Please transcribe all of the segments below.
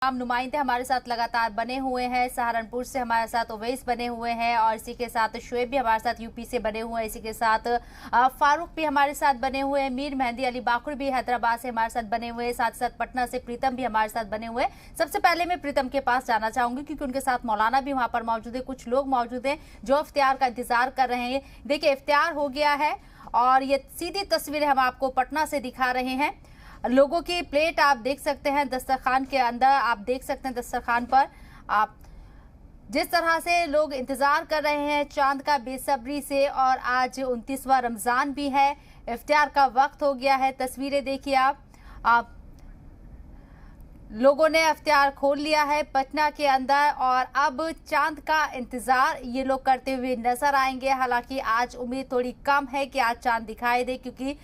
तमाम नुमाइंदे हमारे साथ लगातार बने हुए हैं। सहारनपुर से हमारे साथ ओवैस बने हुए हैं और इसी के साथ शुएब भी हमारे साथ यूपी से बने हुए हैं। इसी के साथ फारूक भी हमारे साथ बने हुए हैं। मीर मेहंदी अली बाकुर भी हैदराबाद से हमारे साथ बने हुए हैं। साथ साथ पटना से प्रीतम भी हमारे साथ बने हुए हैं। सबसे पहले मैं प्रीतम के पास जाना चाहूंगी क्योंकि उनके साथ मौलाना भी वहां पर मौजूद है, कुछ लोग मौजूद हैं जो इफ्तियार का इंतजार कर रहे हैं। देखिए, इफ्तियार हो गया है और ये सीधी तस्वीरें हम आपको पटना से दिखा रहे हैं। लोगों की प्लेट आप देख सकते हैं दस्तरखान के अंदर, आप देख सकते हैं दस्तरखान पर आप जिस तरह से लोग इंतजार कर रहे हैं चांद का बेसब्री से। और आज 29वां रमजान भी है, इफ्तियार का वक्त हो गया है। तस्वीरें देखिए आप लोगों ने इफ्तियार खोल लिया है पटना के अंदर और अब चांद का इंतजार ये लोग करते हुए नजर आएंगे। हालांकि आज उम्मीद थोड़ी कम है कि आज चांद दिखाई दे, क्योंकि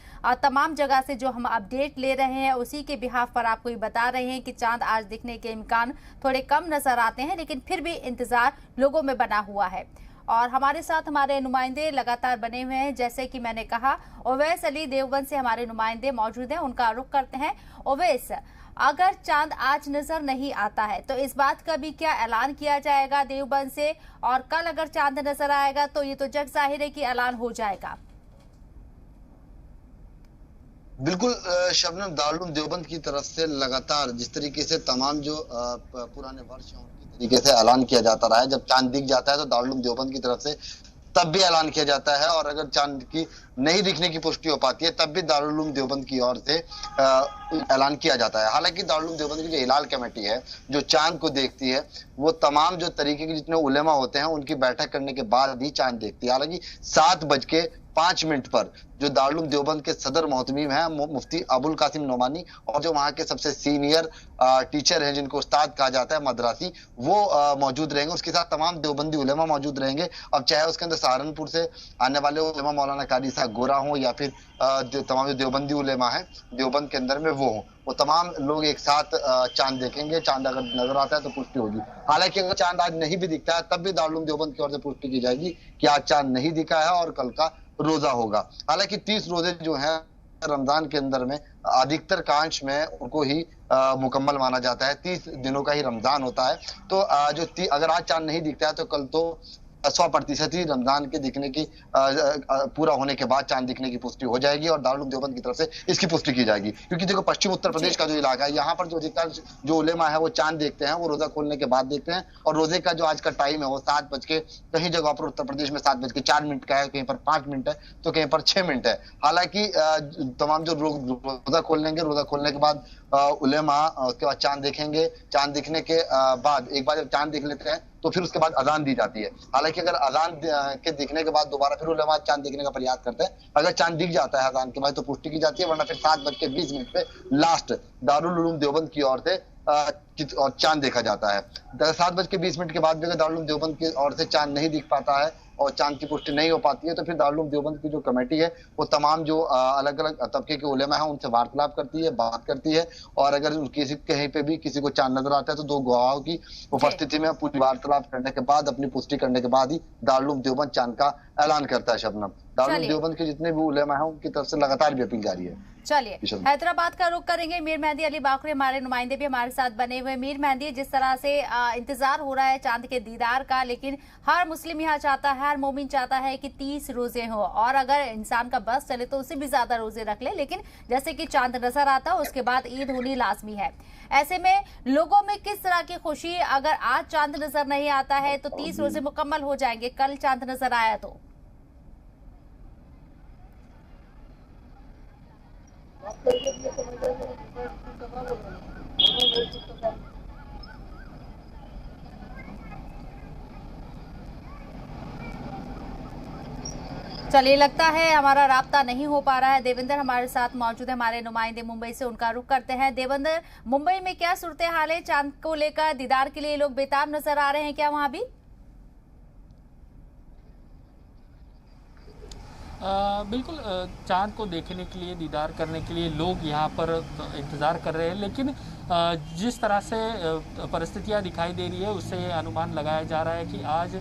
तमाम जगह से जो हम अपडेट ले रहे हैं उसी के बिहाफ पर आपको ये बता रहे हैं कि चांद आज दिखने के इम्कान थोड़े कम नजर आते हैं, लेकिन फिर भी इंतजार लोगों में बना हुआ है। और हमारे साथ हमारे नुमाइंदे लगातार बने हुए हैं। जैसे कि मैंने कहा, ओवैस अली देवबंद से हमारे नुमाइंदे मौजूद हैं, उनका रुख करते हैं। ओवैस, अगर चांद आज नजर नहीं आता है तो इस बात का भी क्या ऐलान किया जाएगा देवबंद से, और कल अगर चांद नजर आएगा तो ये तो जग जाहिर है कि ऐलान हो जाएगा। बिल्कुल शबनम, दारुल देवबंद की तरफ से लगातार जिस तरीके से तमाम जो पुराने वर्ष हैं उनकी तरीके से ऐलान किया जाता रहा है। जब चांद दिख जाता है तो दारुल देवबंद की तरफ से तब भी ऐलान किया जाता है, और अगर चांद की नहीं दिखने की पुष्टि हो पाती है तब भी दारुल उलूम देवबंद की ओर से ऐलान किया जाता है। हालांकि दारुल उलूम देवबंद की जो हिलाल कमेटी है जो चांद को देखती है, वो तमाम जो तरीके के जितने उलेमा होते हैं उनकी बैठक करने के बाद ही चांद देखती है। हालांकि 7:05 पर जो दारुल उलूम देवबंद के सदर मोहतमीम है मुफ्ती अबुल कासिम नोमानी, और जो वहां के सबसे सीनियर टीचर हैं जिनको उस्ताद कहा जाता है मदरासी, वो मौजूद रहेंगे। उसके साथ तमाम देवबंदी उलेमा मौजूद रहेंगे। अब चाहे उसके अंदर सहारनपुर से आने वाले उलेमा मौलाना कारी साहब गोरा हो या फिर तमाम जो देवबंदी उलेमा है देवबंद के अंदर में वो तमाम लोग एक साथ चांद देखेंगे। चांद अगर नजर आता है तो पुष्टि होगी। हालांकि अगर चांद आज नहीं भी दिखता है तब भी दारुल उलूम देवबंद की ओर से पुष्टि की जाएगी कि आज चांद नहीं दिखा है और कल का रोजा होगा। हालांकि 30 रोजे जो हैं रमजान के अंदर में अधिकतर कांश में उनको ही मुकम्मल माना जाता है। 30 दिनों का ही रमजान होता है। तो अगर आज चांद नहीं दिखता है तो कल तो 100% ही रमजान के दिखने की पूरा होने के बाद चांद दिखने की पुष्टि हो जाएगी और दारुल उलूम देवबंद की तरफ से इसकी पुष्टि की जाएगी। क्योंकि देखो, पश्चिम उत्तर प्रदेश का जो इलाका है यहाँ पर जो उलेमा है वो चांद देखते हैं, वो रोजा खोलने के बाद देखते हैं। और रोजे का जो आज का टाइम है वो 7 बज के कहीं जगह पर उत्तर प्रदेश में 7:04 का है, कहीं पर 5 मिनट है तो कहीं पर 6 मिनट है। हालांकि तमाम जो रोजा खोलने के बाद उलेमा उसके बाद चांद देखेंगे। चांद दिखने के बाद एक बार जब चांद देख लेते हैं तो फिर उसके बाद अजान दी जाती है। हालांकि अगर अजान के दिखने के बाद दोबारा फिर उलेमा चांद देखने का प्रयास करते हैं। अगर चांद दिख जाता है अजान के बाद तो पुष्टि की जाती है, वरना फिर 7:20 पे लास्ट दारुल उलूम देवबंद की ओर से चांद देखा जाता है। 7:20 के बाद भी अगर दारुल उलूम देवबंद की ओर से चांद नहीं दिख पाता है और चांद की पुष्टि नहीं हो पाती है तो फिर दारुल उलूम देवबंद की जो कमेटी है वो तमाम जो अलग अलग तबके के उलेमा है उनसे वार्तालाप करती है, बात करती है। और अगर किसी कहीं पे भी किसी को चांद नजर आता है तो 2 गवाहों की उपस्थिति में पूरी वार्तालाप करने के बाद, अपनी पुष्टि करने के बाद ही दारुल उलूम देवबंद चांद का ऐलान करता है। शबनम, दारुल उलूम देवबंद के जितने भी उलेमा है उनकी तरफ से लगातार भी अपील जारी है। चलिए, हैदराबाद का रुख करेंगे। मीर मेहंदी अली बाकुर हमारे नुमाइंदे भी हमारे साथ बने हुए। मीर मेहंदी, जिस तरह से इंतजार हो रहा है चांद के दीदार का, लेकिन हर मुस्लिम यहाँ चाहता है, हर मोमिन चाहता है कि 30 रोजे हो और अगर इंसान का बस चले तो उससे भी ज्यादा रोजे रख ले, लेकिन जैसे कि चांद नजर आता है उसके बाद ईद होनी लाजमी है। ऐसे में लोगों में किस तरह की खुशी, अगर आज चांद नजर नहीं आता है तो 30 रोजे मुकम्मल हो जाएंगे, कल चांद नजर आया तो? चलिए, लगता है हमारा राब्ता नहीं हो पा रहा है। देवेंद्र हमारे साथ मौजूद है, हमारे नुमाइंदे मुंबई से, उनका रुख करते हैं। देवेंद्र, मुंबई में क्या सूरत हाल है? चांद को लेकर दीदार के लिए लोग बेताब नजर आ रहे हैं क्या वहां भी? बिल्कुल, चांद को देखने के लिए, दीदार करने के लिए लोग यहाँ पर इंतज़ार कर रहे हैं। लेकिन जिस तरह से परिस्थितियाँ दिखाई दे रही है उससे अनुमान लगाया जा रहा है कि आज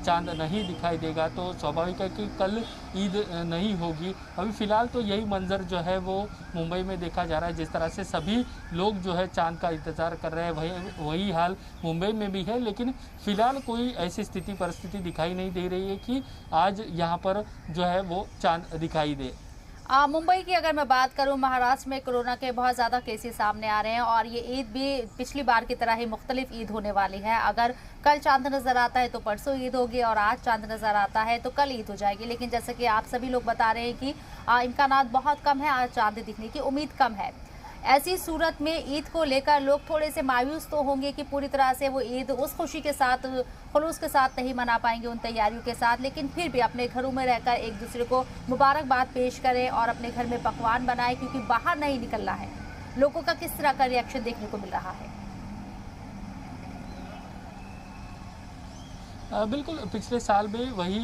चांद नहीं दिखाई देगा तो स्वाभाविक है कि कल ईद नहीं होगी। अभी फ़िलहाल तो यही मंज़र जो है वो मुंबई में देखा जा रहा है, जिस तरह से सभी लोग जो है चांद का इंतज़ार कर रहे हैं वही हाल मुंबई में भी है। लेकिन फ़िलहाल कोई ऐसी स्थिति परिस्थिति दिखाई नहीं दे रही है कि आज यहाँ पर जो है वो चांद दिखाई दे। मुंबई की अगर मैं बात करूं, महाराष्ट्र में कोरोना के बहुत ज़्यादा केसेस सामने आ रहे हैं और ये ईद भी पिछली बार की तरह ही मुख्तलिफ ईद होने वाली है। अगर कल चांद नज़र आता है तो परसों ईद होगी और आज चांद नज़र आता है तो कल ईद हो जाएगी। लेकिन जैसे कि आप सभी लोग बता रहे हैं कि इम्कानात बहुत कम है, आज चांद दिखने की उम्मीद कम है। ऐसी सूरत में ईद को लेकर लोग थोड़े से मायूस तो होंगे कि पूरी तरह से वो ईद उस खुशी के साथ, खुलूस के साथ नहीं मना पाएंगे उन तैयारियों के साथ, लेकिन फिर भी अपने घरों में रहकर एक दूसरे को मुबारकबाद पेश करें और अपने घर में पकवान बनाएं, क्योंकि बाहर नहीं निकलना है। लोगों का किस तरह का रिएक्शन देखने को मिल रहा है? बिल्कुल, पिछले साल भी वही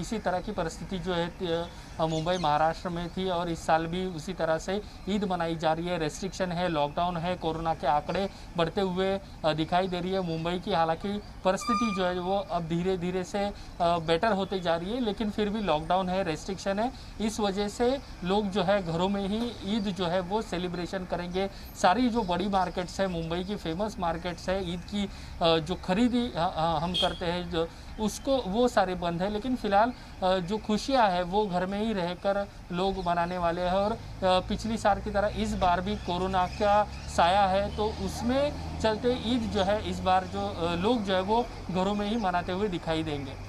इसी तरह की परिस्थिति जो है मुंबई महाराष्ट्र में थी और इस साल भी उसी तरह से ईद मनाई जा रही है। रेस्ट्रिक्शन है, लॉकडाउन है, कोरोना के आंकड़े बढ़ते हुए दिखाई दे रही है मुंबई की। हालांकि परिस्थिति जो है वो अब धीरे धीरे से बेटर होती जा रही है, लेकिन फिर भी लॉकडाउन है, रेस्ट्रिक्शन है। इस वजह से लोग जो है घरों में ही ईद जो है वो सेलिब्रेशन करेंगे। सारी जो बड़ी मार्केट्स है, मुंबई की फेमस मार्केट्स है, ईद की जो खरीदी हम करते हैं जो उसको, वो सारे बंद है। लेकिन फ़िलहाल जो खुशियां है वो घर में ही रहकर लोग मनाने वाले हैं। और पिछली साल की तरह इस बार भी कोरोना का साया है, तो उसमें चलते ईद जो है इस बार जो लोग जो है वो घरों में ही मनाते हुए दिखाई देंगे।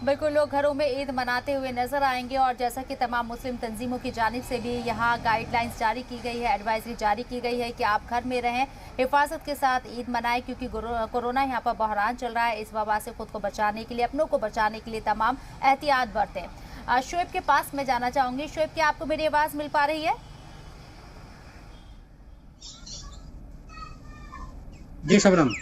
बिल्कुल, लोग घरों में ईद मनाते हुए नजर आएंगे और जैसा कि तमाम मुस्लिम तंजीमों की जानिब से भी यहाँ गाइडलाइंस जारी की गई है, एडवाइजरी जारी की गई है कि आप घर में रहें, हिफाजत के साथ ईद मनाएं, क्योंकि कोरोना यहाँ पर बहरान चल रहा है। इस वबा से खुद को बचाने के लिए, अपनों को बचाने के लिए तमाम एहतियात बरतें। शोएब के पास मैं जाना चाहूँगी। शोएब, क्या आपको मेरी आवाज़ मिल पा रही है? जी शबनम।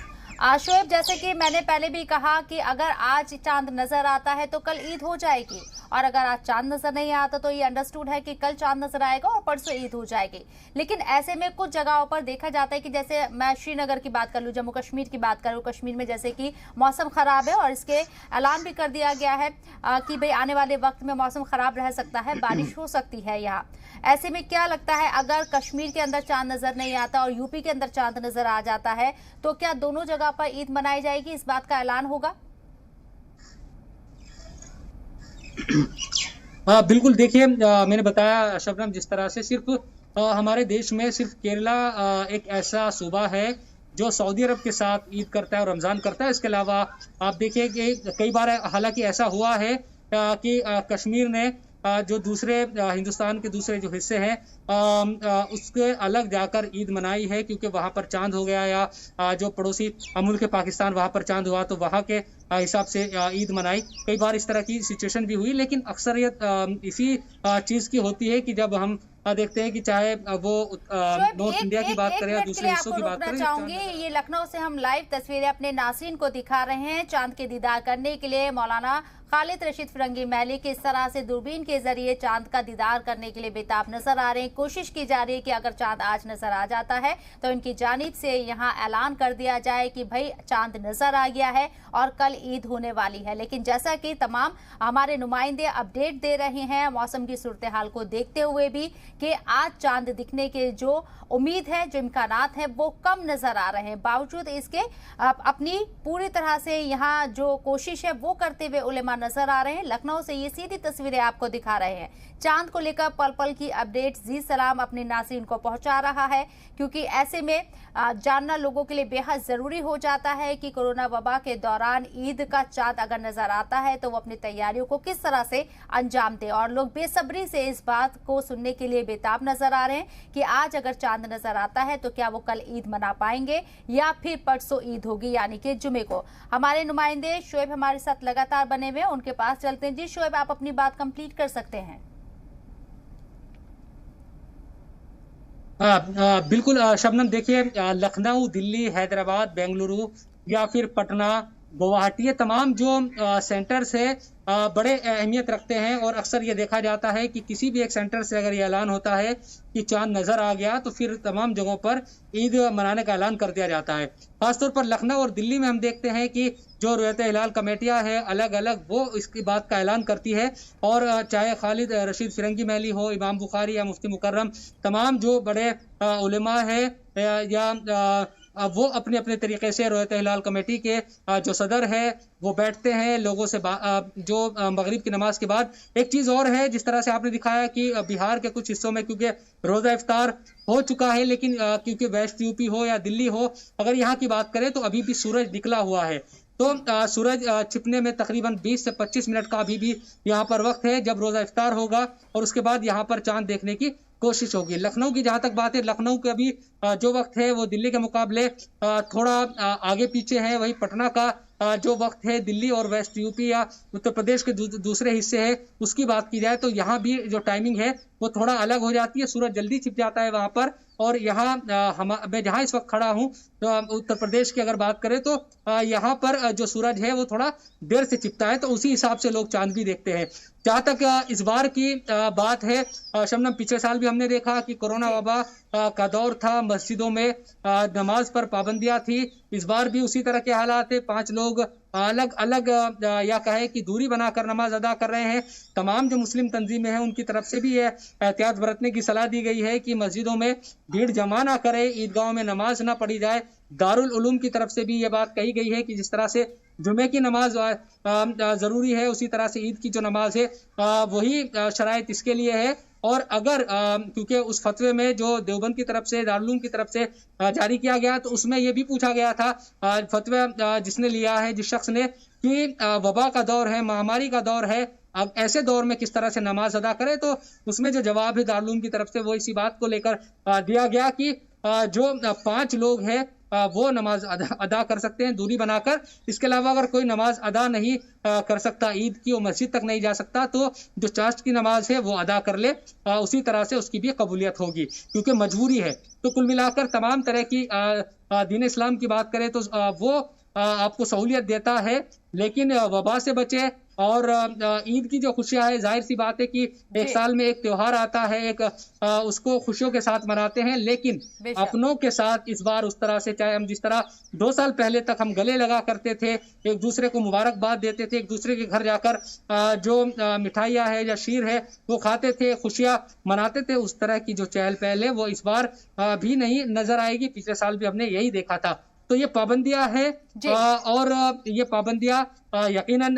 शोएब, जैसे कि मैंने पहले भी कहा कि अगर आज चांद नजर आता है तो कल ईद हो जाएगी, और अगर आज चांद नजर नहीं आता तो ये अंडरस्टूड है कि कल चांद नजर आएगा और परसों ईद हो जाएगी। लेकिन ऐसे में कुछ जगहों पर देखा जाता है कि जैसे मैं श्रीनगर की बात कर लूँ, जम्मू कश्मीर की बात करूँ, कश्मीर में जैसे कि मौसम खराब है और इसके ऐलान भी कर दिया गया है कि भाई आने वाले वक्त में मौसम खराब रह सकता है, बारिश हो सकती है यहाँ। ऐसे में क्या लगता है, अगर कश्मीर के अंदर चांद नजर नहीं आता और यूपी के अंदर चांद नजर आ जाता है तो क्या दोनों जगह पर ईद मनाई जाएगी? इस बात का ऐलान होगा? बिल्कुल, देखिए मैंने बताया शबनम, जिस तरह से सिर्फ हमारे देश में सिर्फ केरला एक ऐसा सूबा है जो सऊदी अरब के साथ ईद करता है और रमज़ान करता है। इसके अलावा आप देखिए कि कई बार हालांकि ऐसा हुआ है कि कश्मीर ने जो दूसरे हिंदुस्तान के दूसरे जो हिस्से हैं उसके अलग जाकर ईद मनाई है, क्योंकि वहाँ पर चांद हो गया, या जो पड़ोसी मुल्क पाकिस्तान वहाँ पर चांद हुआ तो वहाँ के हिसाब से ईद मनाई। कई बार इस तरह की सिचुएशन भी हुई, लेकिन अक्सरियत इसी चीज़ की होती है कि जब हम देखते हैं कि चाहे वो नॉर्थ इंडिया की बात करें या दूसरे हिस्सों की बात करें। चाहूंगी, ये लखनऊ से हम लाइव तस्वीरें अपने नाज़रीन को दिखा रहे हैं चांद के दीदार करने के लिए। मौलाना खालिद रशीद फिरंगी महली किस तरह से दूरबीन के जरिए चांद का दीदार करने के लिए बेताब नजर आ रहे हैं। कोशिश की जा रही है कि अगर चांद आज नजर आ जाता है तो इनकी जानिब से यहाँ ऐलान कर दिया जाए कि भाई चांद नजर आ गया है और कल ईद होने वाली है। लेकिन जैसा कि तमाम हमारे नुमाइंदे अपडेट दे रहे हैं मौसम की सूरत हाल को देखते हुए भी, कि आज चांद दिखने के जो उम्मीद है, जो इम्कानात हैं, वो कम नजर आ रहे हैं। बावजूद इसके अपनी पूरी तरह से यहाँ जो कोशिश है वो करते हुए उलेमा नजर आ रहे हैं। लखनऊ से ये सीधी तस्वीरें आपको दिखा रहे हैं। चांद को लेकर पल पल की अपडेट जी सलाम अपने नाज़रीन को पहुंचा रहा है, क्योंकि ऐसे में जानना लोगों के लिए बेहद जरूरी हो जाता है कि कोरोना वबा के दौरान ईद का चांद अगर नजर आता है तो वो अपनी तैयारियों को किस तरह से अंजाम दे। और लोग बेसब्री से इस बात को सुनने के लिए बेताब नजर आ रहे हैं कि आज अगर चांद नजर आता है तो क्या वो कल ईद मना पाएंगे या फिर परसों ईद होगी, यानी कि जुमे को। हमारे नुमाइंदे शोएब हमारे साथ लगातार बने हुए, उनके पास चलते हैं। जी शोएब, आप अपनी बात कंप्लीट कर सकते हैं। बिल्कुल शबनम, देखिए लखनऊ, दिल्ली, हैदराबाद, बेंगलुरु या फिर पटना गुवाहाटी, ये तमाम जो सेंटर्स है बड़े अहमियत रखते हैं और अक्सर ये देखा जाता है कि किसी भी एक सेंटर से अगर ये ऐलान होता है कि चांद नजर आ गया तो फिर तमाम जगहों पर ईद मनाने का ऐलान कर दिया जाता है। खासतौर पर लखनऊ और दिल्ली में हम देखते हैं कि जो रुयत हिलाल कमेटियां है अलग अलग वो इसकी बात का ऐलान करती है और चाहे खालिद रशीद फिरंगी महली हो, इमाम बुखारी या मुफ्ती मुकर्रम, तमाम जो बड़े उलेमा है या वो अपने अपने तरीके से रुयत हिलाल कमेटी के जो सदर है वो बैठते हैं लोगों से जो मगरिब की नमाज के बाद। एक चीज़ और है, जिस तरह से आपने दिखाया कि बिहार के कुछ हिस्सों में क्योंकि रोज़ा इफ्तार हो चुका है, लेकिन क्योंकि वेस्ट यूपी हो या दिल्ली हो, अगर यहाँ की बात करें तो अभी भी सूरज निकला हुआ है। तो सूरज छिपने में तकरीबन 20 से 25 मिनट का अभी भी यहाँ पर वक्त है जब रोज़ा इफ्तार होगा और उसके बाद यहाँ पर चांद देखने की कोशिश होगी। लखनऊ की जहाँ तक बात है, लखनऊ का भी जो वक्त है वो दिल्ली के मुकाबले थोड़ा आगे पीछे है। वही पटना का जो वक्त है दिल्ली और वेस्ट यूपी या उत्तर प्रदेश के दूसरे हिस्से है उसकी बात की जाए तो यहाँ भी जो टाइमिंग है वो थोड़ा अलग हो जाती है। सूरज जल्दी छिप जाता है वहाँ पर, और यहाँ मैं जहाँ इस वक्त खड़ा हूँ तो उत्तर प्रदेश की अगर बात करें तो यहाँ पर जो सूरज है वो थोड़ा देर से छिपता है, तो उसी हिसाब से लोग चांद भी देखते हैं। जहाँ तक इस बार की बात है शबनम, पिछले साल भी हमने देखा कि कोरोना वबा का दौर था, मस्जिदों में नमाज पर पाबंदियां थी। इस बार भी उसी तरह के हालात है, 5 लोग अलग अलग या कहे कि दूरी बनाकर नमाज अदा कर रहे हैं। तमाम जो मुस्लिम तंजीमें हैं उनकी तरफ से भी ये एहतियात बरतने की सलाह दी गई है कि मस्जिदों में भीड़ जमा ना करे, ईदगाहों में नमाज ना पढ़ी जाए। दारुल उलूम की तरफ से भी ये बात कही गई है कि जिस तरह से जुमे की नमाज ज़रूरी है उसी तरह से ईद की जो नमाज है वही शराइत इसके लिए है। और अगर क्योंकि उस फतवे में जो देवबंद की तरफ से, दारुल उलूम की तरफ से जारी किया गया तो उसमें ये भी पूछा गया था फतवा जिसने लिया है, जिस शख्स ने, कि वबा का दौर है, महामारी का दौर है, अब ऐसे दौर में किस तरह से नमाज अदा करे। तो उसमें जो जवाब है दारुल उलूम की तरफ से वो इसी बात को लेकर दिया गया कि जो 5 लोग हैं वो नमाज अदा कर सकते हैं दूरी बनाकर। इसके अलावा अगर कोई नमाज अदा नहीं कर सकता, ईद की, वो मस्जिद तक नहीं जा सकता, तो जो चाश्त की नमाज है वो अदा कर ले, उसी तरह से उसकी भी कबूलियत होगी क्योंकि मजबूरी है। तो कुल मिलाकर तमाम तरह की दीन इस्लाम की बात करें तो वो आपको सहूलियत देता है, लेकिन वबा से बचे। और ईद की जो खुशियां है, जाहिर सी बात है कि एक साल में एक त्योहार आता है, एक उसको खुशियों के साथ मनाते हैं, लेकिन अपनों के साथ इस बार उस तरह से, चाहे हम जिस तरह 2 साल पहले तक हम गले लगा करते थे, एक दूसरे को मुबारकबाद देते थे, एक दूसरे के घर जाकर जो मिठाइयाँ है या शीर है वो खाते थे, खुशियाँ मनाते थे, उस तरह की जो चहल पहल है वो इस बार भी नहीं नजर आएगी। पिछले साल भी हमने यही देखा था। तो ये पाबंदियां हैं और ये पाबंदियां यकीनन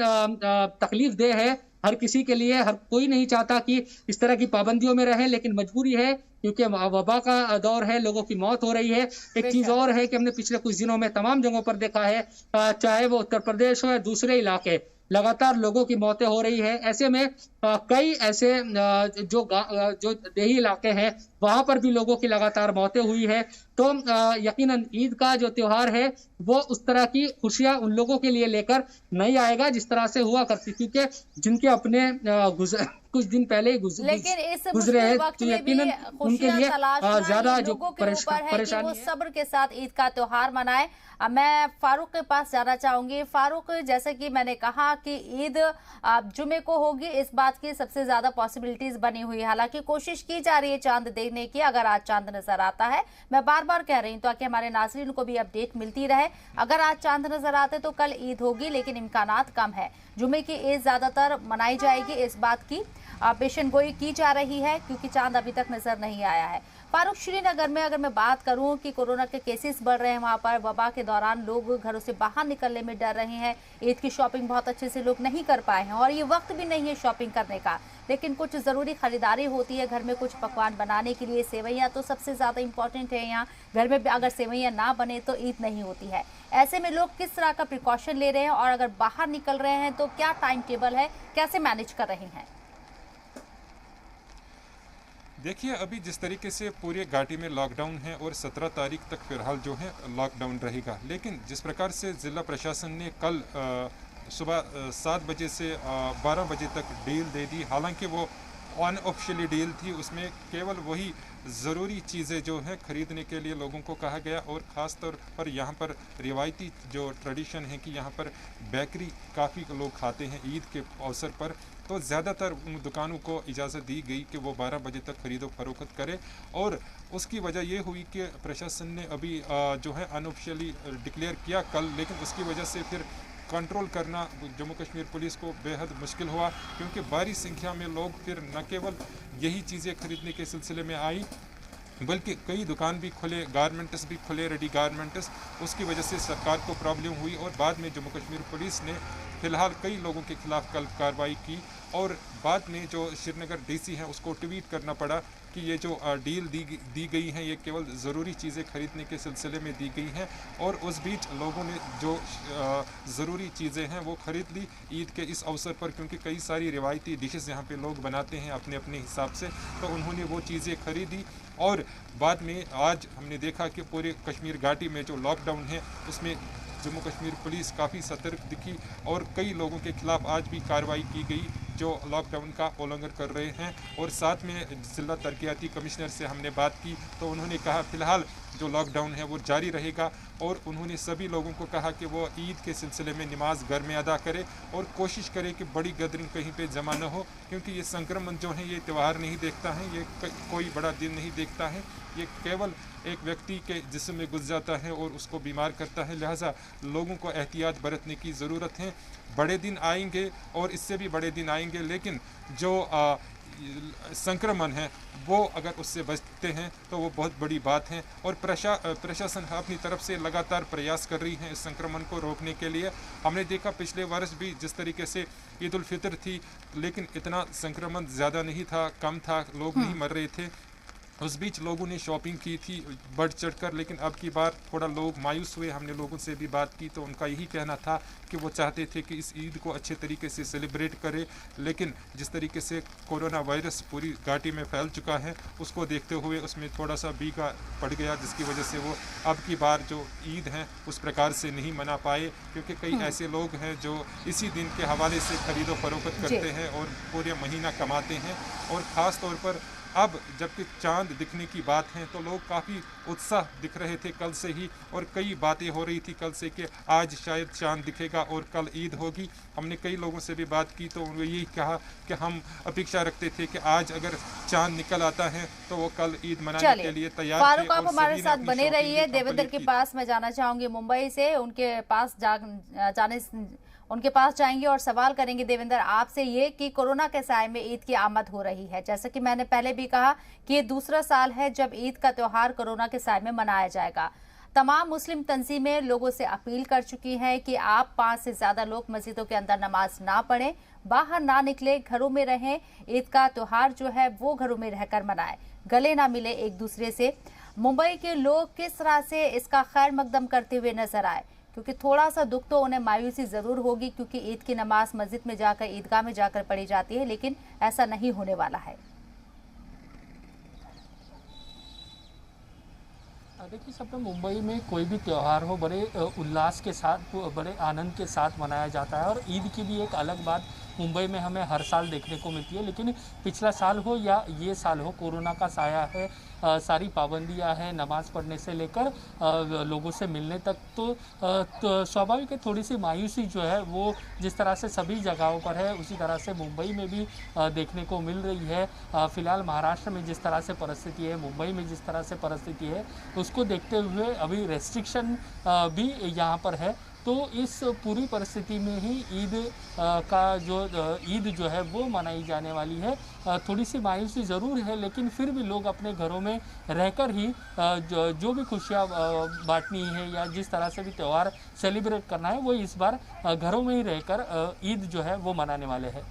तकलीफ दे है हर किसी के लिए। हर कोई नहीं चाहता कि इस तरह की पाबंदियों में रहे, लेकिन मजबूरी है क्योंकि वबा का दौर है, लोगों की मौत हो रही है। एक चीज और है कि हमने पिछले कुछ दिनों में तमाम जगहों पर देखा है, चाहे वो उत्तर प्रदेश हो या दूसरे इलाके, लगातार लोगों की मौतें हो रही है। ऐसे में कई ऐसे जो देही इलाके हैं वहां पर भी लोगों की लगातार मौतें हुई है। तो यकीनन ईद का जो त्योहार है वो उस तरह की खुशियां उन लोगों के लिए लेकर नहीं आएगा जिस तरह से हुआ करती, क्योंकि जिनके अपने कुछ दिन पहले ही गुजरे हैं, तो यकीनन उनके लिए ज्यादा जो परेशानी वो सब्र के साथ ईद का त्योहार मनाए। मैं फारूक के पास जाना चाहूंगी। फारूक, जैसे कि मैंने कहा कि ईद जुमे को होगी, इस बात की सबसे ज्यादा पॉसिबिलिटीज बनी हुई है। हालांकि कोशिश की जा रही है चांद देखने की, अगर आज चांद नजर आता है, मैं बार बार कह रही हूँ ताकि हमारे नाज़रीन को भी अपडेट मिलती रहे। अगर आज चांद नजर आते तो कल ईद होगी, लेकिन इम्कानात कम है। जुमे की ईद ज्यादातर मनाई जाएगी, इस बात की पेशन गोई की जा रही है क्योंकि चांद अभी तक नजर नहीं आया है। फारूक, श्रीनगर में अगर मैं बात करूं कि कोरोना के केसेस बढ़ रहे हैं, वहां पर वबा के दौरान लोग घरों से बाहर निकलने में डर रहे हैं। ईद की शॉपिंग बहुत अच्छे से लोग नहीं कर पाए हैं और ये वक्त भी नहीं है शॉपिंग करने का, लेकिन कुछ ज़रूरी खरीदारी होती है घर में कुछ पकवान बनाने के लिए। सेवैयाँ तो सबसे ज़्यादा इंपॉर्टेंट है यहाँ, घर में अगर सेवैयाँ ना बने तो ईद नहीं होती है। ऐसे में लोग किस तरह का प्रिकॉशन ले रहे हैं और अगर बाहर निकल रहे हैं तो क्या टाइम टेबल है, कैसे मैनेज कर रहे हैं? देखिए, अभी जिस तरीके से पूरे घाटी में लॉकडाउन है और 17 तारीख तक फिलहाल जो है लॉकडाउन रहेगा, लेकिन जिस प्रकार से ज़िला प्रशासन ने कल सुबह 7 बजे से 12 बजे तक डील दे दी, हालांकि वो अनऑफिशियली डील थी, उसमें केवल वही ज़रूरी चीज़ें जो हैं ख़रीदने के लिए लोगों को कहा गया। और ख़ास तौर पर यहाँ पर रिवायती जो ट्रेडिशन है कि यहाँ पर बेकरी काफ़ी लोग खाते हैं ईद के अवसर पर, तो ज़्यादातर उन दुकानों को इजाज़त दी गई कि वो 12 बजे तक ख़रीदो फरोख्त करें। और उसकी वजह ये हुई कि प्रशासन ने अभी जो है अनऑफिशियली डिक्लेयर किया कल, लेकिन उसकी वजह से फिर कंट्रोल करना जम्मू कश्मीर पुलिस को बेहद मुश्किल हुआ, क्योंकि भारी संख्या में लोग फिर न केवल यही चीज़ें खरीदने के सिलसिले में आई, बल्कि कई दुकान भी खुले, गारमेंट्स भी खुले, रेडी गारमेंट्स। उसकी वजह से सरकार को प्रॉब्लम हुई और बाद में जम्मू कश्मीर पुलिस ने फ़िलहाल कई लोगों के खिलाफ कल कार्रवाई की। और बाद में जो श्रीनगर डीसी हैं उसको ट्वीट करना पड़ा कि ये जो डील दी गई हैं ये केवल ज़रूरी चीज़ें खरीदने के सिलसिले में दी गई हैं। और उस बीच लोगों ने जो ज़रूरी चीज़ें हैं वो ख़रीद ली ईद के इस अवसर पर, क्योंकि कई सारी रिवायती डिशेस यहाँ पे लोग बनाते हैं अपने अपने हिसाब से, तो उन्होंने वो चीज़ें खरीदी। और बाद में आज हमने देखा कि पूरे कश्मीर घाटी में जो लॉकडाउन है उसमें जम्मू कश्मीर पुलिस काफ़ी सतर्क दिखी और कई लोगों के खिलाफ आज भी कार्रवाई की गई जो लॉकडाउन का उल्लंघन कर रहे हैं। और साथ में जिला तरक्याती कमिश्नर से हमने बात की तो उन्होंने कहा फ़िलहाल जो लॉकडाउन है वो जारी रहेगा। और उन्होंने सभी लोगों को कहा कि वो ईद के सिलसिले में नमाज घर में अदा करे और कोशिश करे कि बड़ी गैदरिंग कहीं पे जमा न हो, क्योंकि ये संक्रमण जो है ये त्यौहार नहीं देखता है, ये कोई बड़ा दिन नहीं देखता है, ये केवल एक व्यक्ति के जिस्म में घुस जाता है और उसको बीमार करता है। लिहाजा लोगों को एहतियात बरतने की ज़रूरत है। बड़े दिन आएंगे और इससे भी बड़े दिन आएंगे, लेकिन जो संक्रमण है वो अगर उससे बचते हैं तो वो बहुत बड़ी बात है। और प्रशासन अपनी तरफ से लगातार प्रयास कर रही है इस संक्रमण को रोकने के लिए। हमने देखा पिछले वर्ष भी जिस तरीके से ईद उल फितर थी, लेकिन इतना संक्रमण ज़्यादा नहीं था, कम था, लोग नहीं मर रहे थे। उस बीच लोगों ने शॉपिंग की थी बढ़ चढ़कर, लेकिन अब की बार थोड़ा लोग मायूस हुए। हमने लोगों से भी बात की तो उनका यही कहना था कि वो चाहते थे कि इस ईद को अच्छे तरीके से सेलिब्रेट करें, लेकिन जिस तरीके से कोरोना वायरस पूरी घाटी में फैल चुका है उसको देखते हुए उसमें थोड़ा सा बीका पड़ गया, जिसकी वजह से वो अब की बार जो ईद है उस प्रकार से नहीं मना पाए, क्योंकि कई ऐसे लोग हैं जो इसी दिन के हवाले से खरीदो फरोख्त करते हैं और पूरे महीना कमाते हैं। और ख़ास तौर पर अब जबकि चांद दिखने की बात है तो लोग काफ़ी उत्साह दिख रहे थे कल से ही, और कई बातें हो रही थी कल से कि आज शायद चांद दिखेगा और कल ईद होगी। हमने कई लोगों से भी बात की तो उन्होंने यही कहा कि हम अपेक्षा रखते थे कि आज अगर चांद निकल आता है तो वो कल ईद मनाने के लिए तैयार थे। फारूक, आप हमारे साथ बने रहिए। देवेंद्र के पास मैं जाना चाहूंगी मुंबई से, उनके पास जाएंगे और सवाल करेंगे देवेंद्र आपसे ये कि कोरोना के साए में ईद की आमद हो रही है। जैसा कि मैंने पहले भी कहा कि ये दूसरा साल है जब ईद का त्योहार कोरोना के साए में मनाया जाएगा। तमाम मुस्लिम तंजीमें लोगों से अपील कर चुकी हैं कि आप 5 से ज्यादा लोग मस्जिदों के अंदर नमाज ना पढ़ें, बाहर ना निकले, घरों में रहें। ईद का त्योहार जो है वो घरों में रहकर मनाएं, गले ना मिले एक दूसरे से। मुंबई के लोग किस तरह से इसका खैर मकदम करते हुए नजर आए, क्योंकि थोड़ा सा दुख तो उन्हें मायूसी जरूर होगी, क्योंकि ईद की नमाज मस्जिद में जाकर, ईदगाह में जाकर पढ़ी जाती है, लेकिन ऐसा नहीं होने वाला है। देखिए सब मुंबई में कोई भी त्यौहार हो बड़े उल्लास के साथ, बड़े आनंद के साथ मनाया जाता है। और ईद की भी एक अलग बात मुंबई में हमें हर साल देखने को मिलती है, लेकिन पिछला साल हो या ये साल हो, कोरोना का साया है, सारी पाबंदियां हैं, नमाज पढ़ने से लेकर लोगों से मिलने तक, तो स्वाभाविक है थोड़ी सी मायूसी जो है वो जिस तरह से सभी जगहों पर है उसी तरह से मुंबई में भी देखने को मिल रही है। फिलहाल महाराष्ट्र में जिस तरह से परिस्थिति है, मुंबई में जिस तरह से परिस्थिति है, उसको देखते हुए अभी रेस्ट्रिक्शन भी यहाँ पर है। तो इस पूरी परिस्थिति में ही ईद जो है वो मनाई जाने वाली है। थोड़ी सी मायूसी ज़रूर है, लेकिन फिर भी लोग अपने घरों में रहकर ही जो भी खुशियाँ बांटनी है या जिस तरह से भी त्यौहार सेलिब्रेट करना है वो इस बार घरों में ही रहकर ईद जो है वो मनाने वाले हैं।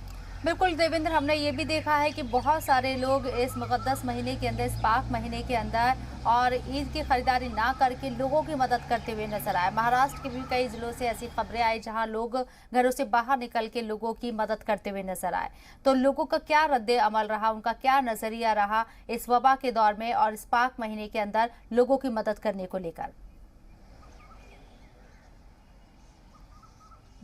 बिल्कुल देवेंद्र, हमने ये भी देखा है कि बहुत सारे लोग इस मुक़द्दस महीने के अंदर, इस पाक महीने के अंदर और ईद की खरीदारी ना करके लोगों की मदद करते हुए नजर आए। महाराष्ट्र के भी कई जिलों से ऐसी खबरें आई जहां लोग घरों से बाहर निकल के लोगों की मदद करते हुए नजर आए। तो लोगों का क्या रद्द अमल रहा, उनका क्या नजरिया रहा इस वबा के दौर में और इस पाक महीने के अंदर लोगों की मदद करने को लेकर?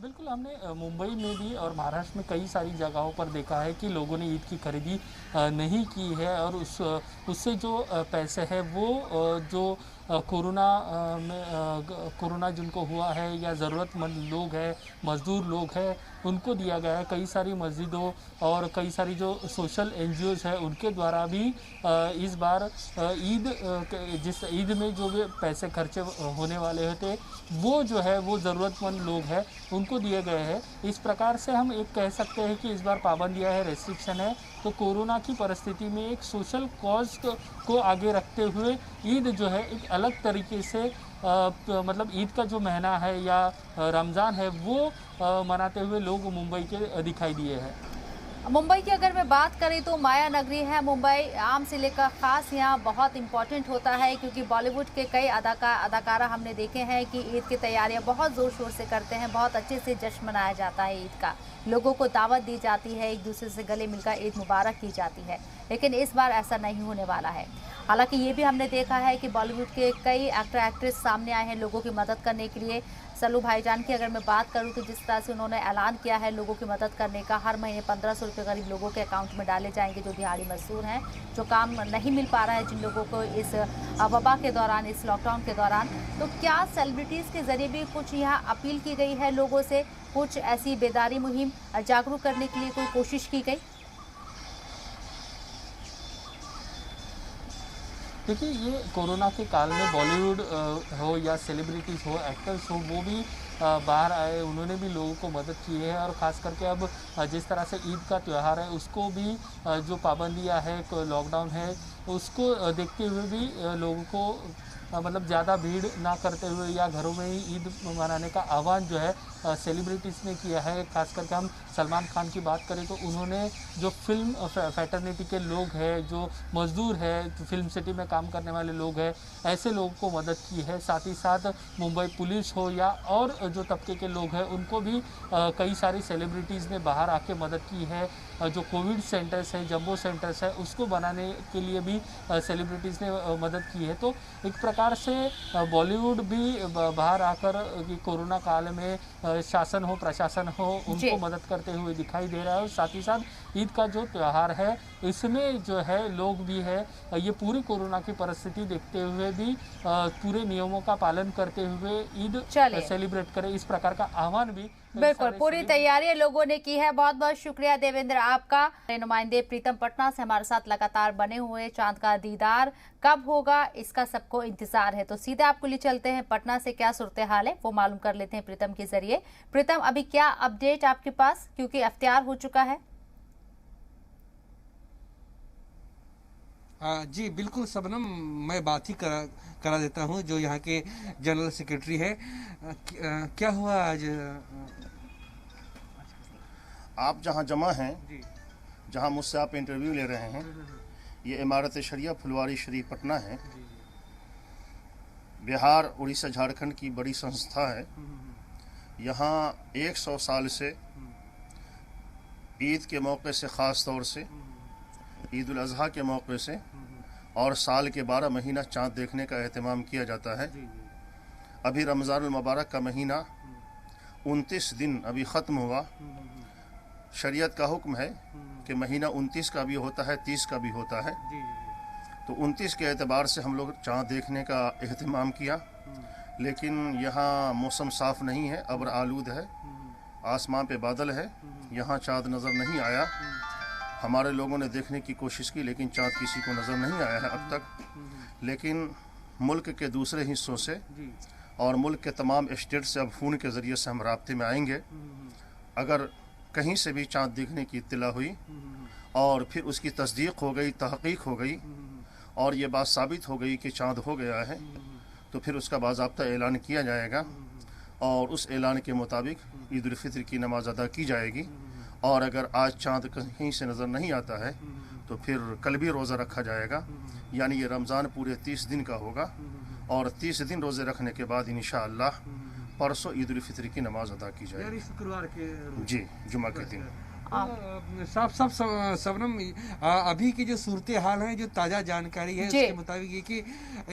बिल्कुल बिल्कुल, हमने मुंबई में भी और महाराष्ट्र में कई सारी जगहों पर देखा है कि लोगों ने ईद की खरीदी नहीं की है और उससे जो पैसे है वो जो कोरोना जिनको हुआ है या ज़रूरतमंद लोग हैं, मज़दूर लोग हैं, उनको दिया गया है। कई सारी मस्जिदों और कई सारी जो सोशल NGOs है उनके द्वारा भी इस बार जिस ईद में जो भी पैसे खर्चे होने वाले होते वो जो है वो ज़रूरतमंद लोग हैं उनको दिए गए हैं। इस प्रकार से हम एक कह सकते हैं कि इस बार पाबंदियाँ है, रेस्ट्रिक्शन है, तो कोरोना की परिस्थिति में एक सोशल कॉज को आगे रखते हुए ईद जो है एक अलग तरीके से मतलब ईद का जो महीना है या रमज़ान है वो मनाते हुए लोग मुंबई के दिखाई दिए हैं। मुंबई की अगर मैं बात करें तो माया नगरी है मुंबई, आम से लेकर खास यहाँ बहुत इम्पोर्टेंट होता है क्योंकि बॉलीवुड के कई अदाकारा हमने देखे हैं कि ईद की तैयारियां बहुत ज़ोर शोर से करते हैं, बहुत अच्छे से जश्न मनाया जाता है ईद का, लोगों को दावत दी जाती है, एक दूसरे से गले मिलकर ईद मुबारक की जाती है। लेकिन इस बार ऐसा नहीं होने वाला है। हालांकि ये भी हमने देखा है कि बॉलीवुड के कई एक्टर एक्ट्रेस सामने आए हैं लोगों की मदद करने के लिए। सल्लू भाईजान की अगर मैं बात करूं तो जिस तरह से उन्होंने ऐलान किया है लोगों की मदद करने का, हर महीने 1500 रुपये करीब लोगों के अकाउंट में डाले जाएंगे जो दिहाड़ी मजदूर हैं, जो काम नहीं मिल पा रहा है जिन लोगों को इस वबा के दौरान, इस लॉकडाउन के दौरान। तो क्या सेलिब्रिटीज़ के जरिए भी कुछ यहाँ अपील की गई है लोगों से, कुछ ऐसी बेदारी मुहिम जागरूक करने के लिए कोई कोशिश की गई? देखिए, ये कोरोना के काल में बॉलीवुड हो या सेलिब्रिटीज़ हो, एक्टर्स हो, वो भी बाहर आए, उन्होंने भी लोगों को मदद की है। और ख़ास करके अब जिस तरह से ईद का त्यौहार है उसको भी जो पाबंदियां है, लॉकडाउन है, उसको देखते हुए भी लोगों को मतलब ज़्यादा भीड़ ना करते हुए या घरों में ही ईद मनाने का आह्वान जो है सेलिब्रिटीज़ ने किया है। खास करके हम सलमान खान की बात करें तो उन्होंने जो फिल्म फैटर्निटी के लोग हैं, जो मज़दूर है, जो फिल्म सिटी में काम करने वाले लोग हैं, ऐसे लोगों को मदद की है। साथ ही साथ मुंबई पुलिस हो या और जो तबके के लोग हैं उनको भी कई सारी सेलिब्रिटीज़ ने बाहर आके मदद की है। जो कोविड सेंटर्स है, जम्बो सेंटर्स है, उसको बनाने के लिए भी सेलिब्रिटीज़ ने मदद की है। तो एक प्रकार से बॉलीवुड भी बाहर आकर कोरोना काल में शासन हो, प्रशासन हो, उनको मदद करते हुए दिखाई दे रहा है। और साथ ही साथ ईद का जो त्यौहार है इसमें जो है लोग भी है ये पूरी कोरोना की परिस्थिति देखते हुए भी पूरे नियमों का पालन करते हुए ईद सेलिब्रेट करें, इस प्रकार का आह्वान भी बिल्कुल पूरी तैयारी लोगों ने की है। बहुत बहुत शुक्रिया देवेंद्र आपका। नुमाइंदे प्रीतम पटना से हमारे साथ लगातार बने हुए। चांद का दीदार कब होगा इसका सबको इंतजार है, तो सीधे आपको ले चलते हैं पटना से क्या सूरत हाल है वो मालूम कर लेते हैं प्रीतम के जरिए। प्रीतम, अभी क्या अपडेट आपके पास, क्योंकि इफ्तियार हो चुका है? जी बिल्कुल शबनम, मैं बात ही करा देता हूं जो यहाँ के जनरल सेक्रेटरी है। क्या हुआ आज? आप जहाँ जमा हैं, जहाँ मुझसे आप इंटरव्यू ले रहे हैं, ये इमारत शरिया फुलवारी शरीफ पटना है। बिहार, उड़ीसा, झारखंड की बड़ी संस्था है। यहाँ 100 साल से ईद के मौके से, ख़ास तौर से ईद उल अज़हा के मौके से और साल के 12 महीना चाँद देखने का एहतमाम किया जाता है। अभी रमज़ानुल मुबारक का महीना 29 दिन अभी ख़त्म हुआ। शरीयत का हुक्म है कि महीना 29 का भी होता है, 30 का भी होता है। तो 29 के एतबार से हम लोग चाँद देखने का एहतमाम किया, लेकिन यहाँ मौसम साफ़ नहीं है, अब्र आलूद है, आसमान पे बादल है, यहाँ चाँद नज़र नहीं आया। हमारे लोगों ने देखने की कोशिश की लेकिन चाँद किसी को नज़र नहीं आया है अब तक। लेकिन मुल्क के दूसरे हिस्सों से और मुल्क के तमाम स्टेट से अब फ़ोन के ज़रिए से हम राब्ते में आएंगे। अगर कहीं से भी चाँद देखने की इत्तला हुई और फिर उसकी तस्दीक हो गई, तहक़ीक़ हो गई और ये बात साबित हो गई कि चाँद हो गया है, तो फिर उसका बाज़ाब्ता ऐलान किया जाएगा और उस ऐलान के मुताबिक ईद उल फित्र की नमाज़ अदा की जाएगी। और अगर आज चाँद कहीं से नज़र नहीं आता है तो फिर कल भी रोज़ा रखा जाएगा, यानी ये रमज़ान पूरे 30 दिन का होगा और 30 दिन रोज़े रखने के बाद इंशाअल्लाह परसों ईद उल फित्र की नमाज़ अदा की जाएगी। शुक्रवार के जी, जुमा के दिन। साफ साफ सबनम, अभी की जो सूरत हाल है, जो ताज़ा जानकारी है उसके मुताबिक ये कि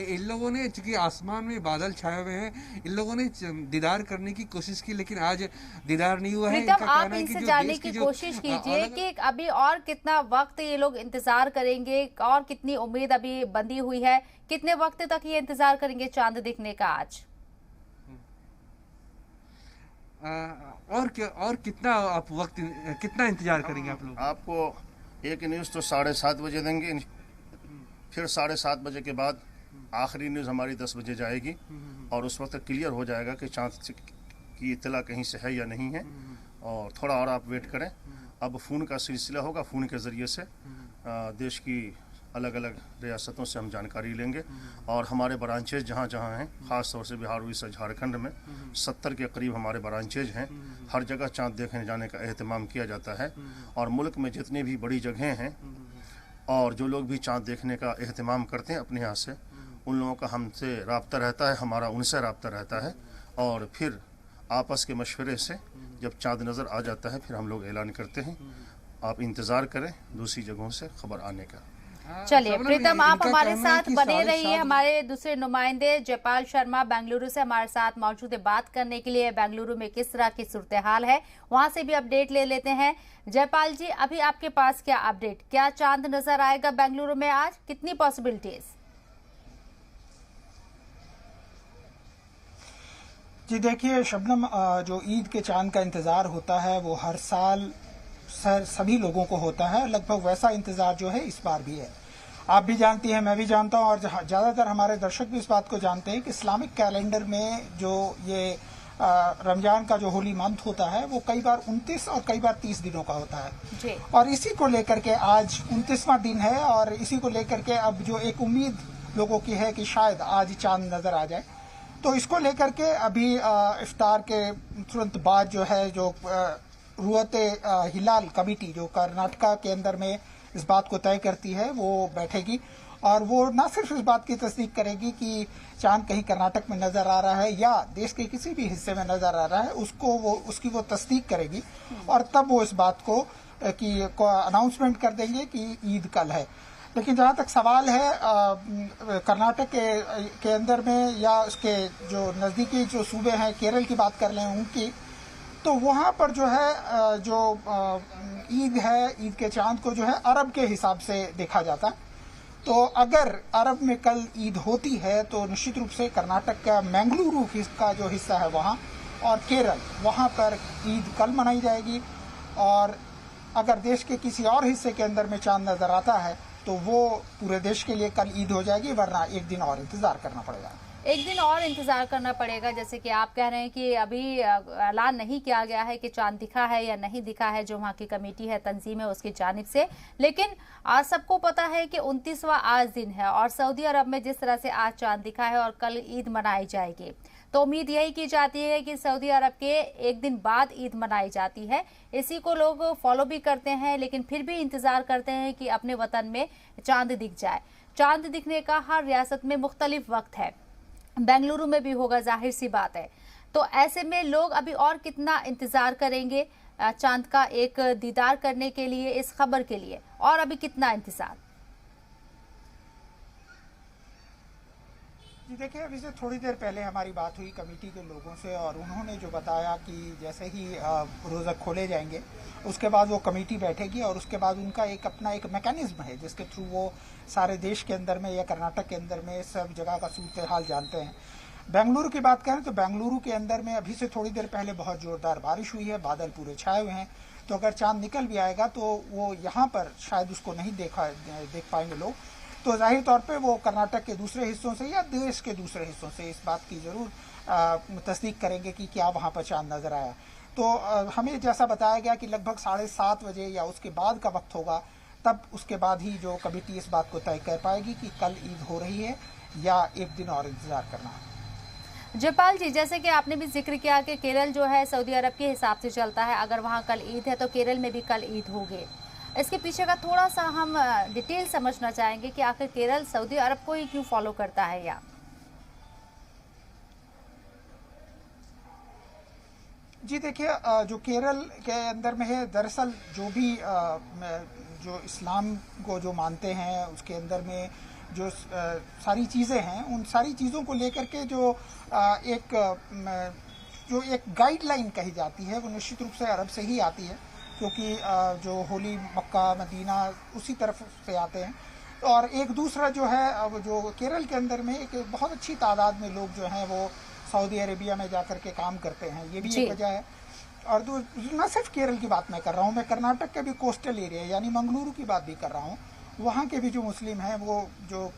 इन लोगों ने, चूंकि आसमान में बादल छाए हुए हैं, इन लोगों ने दीदार करने की कोशिश की, लेकिन आज दीदार नहीं हुआ है। आप इनसे जानने की कोशिश कीजिए कि अभी और कितना वक्त ये लोग इंतजार करेंगे और कितनी उम्मीद अभी बंधी हुई है, कितने वक्त तक ये इंतजार करेंगे चांद दिखने का आज? और कितना आप वक्त, कितना इंतजार करेंगे आप लोग? आपको एक न्यूज़ तो 7:30 बजे देंगे, फिर 7:30 बजे के बाद आखिरी न्यूज़ हमारी 10 बजे जाएगी और उस वक्त क्लियर हो जाएगा कि चांद की इत्तला कहीं से है या नहीं है। और थोड़ा और आप वेट करें। अब फ़ोन का सिलसिला होगा, फ़ोन के ज़रिए से देश की अलग अलग रियासतों से हम जानकारी लेंगे और हमारे ब्रांचेज जहाँ जहाँ हैं, ख़ास तौर से बिहार, उड़ीसा, झारखंड में 70 के करीब हमारे ब्रांचेज हैं। हर जगह चाँद देखने जाने का एहतमाम किया जाता है और मुल्क में जितनी भी बड़ी जगहें हैं और जो लोग भी चाँद देखने का एहतमाम करते हैं अपने यहाँ से, उन लोगों का हमसे रब्ता रहता है, हमारा उनसे रब्ता रहता है और फिर आपस के मशवरे से जब चाँद नज़र आ जाता है फिर हम लोग ऐलान करते हैं। आप इंतज़ार करें दूसरी जगहों से खबर आने का। चलिए प्रीतम, आप हमारे साथ बने रहिए। हमारे दूसरे नुमाइंदे जयपाल शर्मा बेंगलुरु से हमारे साथ मौजूद है बात करने के लिए। बेंगलुरु में किस तरह की सूरत हाल है वहां से भी अपडेट ले लेते हैं। जयपाल जी, अभी आपके पास क्या अपडेट, क्या चांद नजर आएगा बेंगलुरु में आज, कितनी पॉसिबिलिटीज? जी देखिए शबनम, जो ईद के चांद का इंतजार होता है वो हर साल सभी लोगों को होता है, लगभग वैसा इंतजार जो है इस बार भी है। आप भी जानती हैं, मैं भी जानता हूं और ज़्यादातर हमारे दर्शक भी इस बात को जानते हैं कि इस्लामिक कैलेंडर में जो ये रमजान का जो होली मंथ होता है वो कई बार 29 और कई बार 30 दिनों का होता है जी। और इसी को लेकर के आज 29वां दिन है और इसी को लेकर के अब जो एक उम्मीद लोगों की है कि शायद आज चांद नजर आ जाए, तो इसको लेकर के अभी इफ्तार के तुरंत बाद जो है जो रुयत हिलाल कमेटी जो कर्नाटका के अंदर में इस बात को तय करती है वो बैठेगी और वो न सिर्फ इस बात की तस्दीक करेगी कि चांद कहीं कर्नाटक में नजर आ रहा है या देश के किसी भी हिस्से में नजर आ रहा है, उसकी वो तस्दीक करेगी और तब वो इस बात को अनाउंसमेंट कर देंगे कि ईद कल है। लेकिन जहाँ तक सवाल है कर्नाटक के अंदर में या उसके जो नज़दीकी जो सूबे हैं, केरल की बात कर लें उनकी, तो वहाँ पर जो है जो ईद है, ईद के चांद को जो है अरब के हिसाब से देखा जाता है। तो अगर अरब में कल ईद होती है तो निश्चित रूप से कर्नाटक का मैंगलुरु का जो हिस्सा है वहाँ और केरल, वहाँ पर ईद कल मनाई जाएगी। और अगर देश के किसी और हिस्से के अंदर में चांद नज़र आता है तो वो पूरे देश के लिए कल ईद हो जाएगी, वरना एक दिन और इंतजार करना पड़ेगा। एक दिन और इंतजार करना पड़ेगा, जैसे कि आप कह रहे हैं कि अभी ऐलान नहीं किया गया है कि चांद दिखा है या नहीं दिखा है, जो वहाँ की कमेटी है, तंजीम है, उसकी जानिब से। लेकिन आज सबको पता है कि 29वां आज दिन है और सऊदी अरब में जिस तरह से आज चांद दिखा है और कल ईद मनाई जाएगी, तो उम्मीद यही की जाती है कि सऊदी अरब के एक दिन बाद ईद मनाई जाती है। इसी को लोग फॉलो भी करते हैं, लेकिन फिर भी इंतजार करते हैं कि अपने वतन में चांद दिख जाए। चांद दिखने का हर रियासत में मुख्तलिफ वक्त है, बेंगलुरु में भी होगा, जाहिर सी बात है। तो ऐसे में लोग अभी और कितना इंतजार करेंगे चांद का एक दीदार करने के लिए, इस खबर के लिए, और अभी कितना इंतजार? जी देखिए, अभी से थोड़ी देर पहले हमारी बात हुई कमेटी के लोगों से और उन्होंने जो बताया कि जैसे ही रोज़ा खोले जाएंगे उसके बाद वो कमेटी बैठेगी और उसके बाद उनका एक अपना एक मैकेनिज्म है जिसके थ्रू वो सारे देश के अंदर में या कर्नाटक के अंदर में सब जगह का सूरत हाल जानते हैं। बेंगलुरु की बात करें तो बेंगलुरु के अंदर में अभी से थोड़ी देर पहले बहुत ज़ोरदार बारिश हुई है, बादल पूरे छाए हुए हैं, तो अगर चाँद निकल भी आएगा तो वो यहाँ पर शायद उसको नहीं देख पाएंगे लोग। तो जाहिर तौर पे वो कर्नाटक के दूसरे हिस्सों से या देश के दूसरे हिस्सों से इस बात की ज़रूर तस्दीक करेंगे कि क्या वहाँ पर चांद नज़र आया। तो हमें जैसा बताया गया कि लगभग 7:30 बजे या उसके बाद का वक्त होगा, तब उसके बाद ही जो कमेटी इस बात को तय कर पाएगी कि कल ईद हो रही है या एक दिन और इंतज़ार करना है। जयपाल जी, जैसे कि आपने भी जिक्र किया कि केरल जो है सऊदी अरब के हिसाब से चलता है, अगर वहाँ कल ईद है तो केरल में भी कल ईद होगी। इसके पीछे का थोड़ा सा हम डिटेल समझना चाहेंगे कि आखिर केरल सऊदी अरब को ही क्यों फॉलो करता है या? जी देखिए, जो केरल के अंदर में है, दरअसल जो भी जो इस्लाम को जो मानते हैं उसके अंदर में जो सारी चीज़ें हैं, उन सारी चीज़ों को लेकर के जो एक गाइडलाइन कही जाती है वो निश्चित रूप से अरब से ही आती है, क्योंकि जो होली मक्का मदीना उसी तरफ से आते हैं। और एक दूसरा जो है, जो केरल के अंदर में एक बहुत अच्छी तादाद में लोग जो हैं वो सऊदी अरेबिया में जाकर के काम करते हैं, ये भी एक वजह है। और न सिर्फ केरल की बात मैं कर रहा हूँ, मैं कर्नाटक के भी कोस्टल एरिया यानी मंगलुरु की बात भी कर रहा हूँ। वहाँ के भी जो मुस्लिम हैं वो जो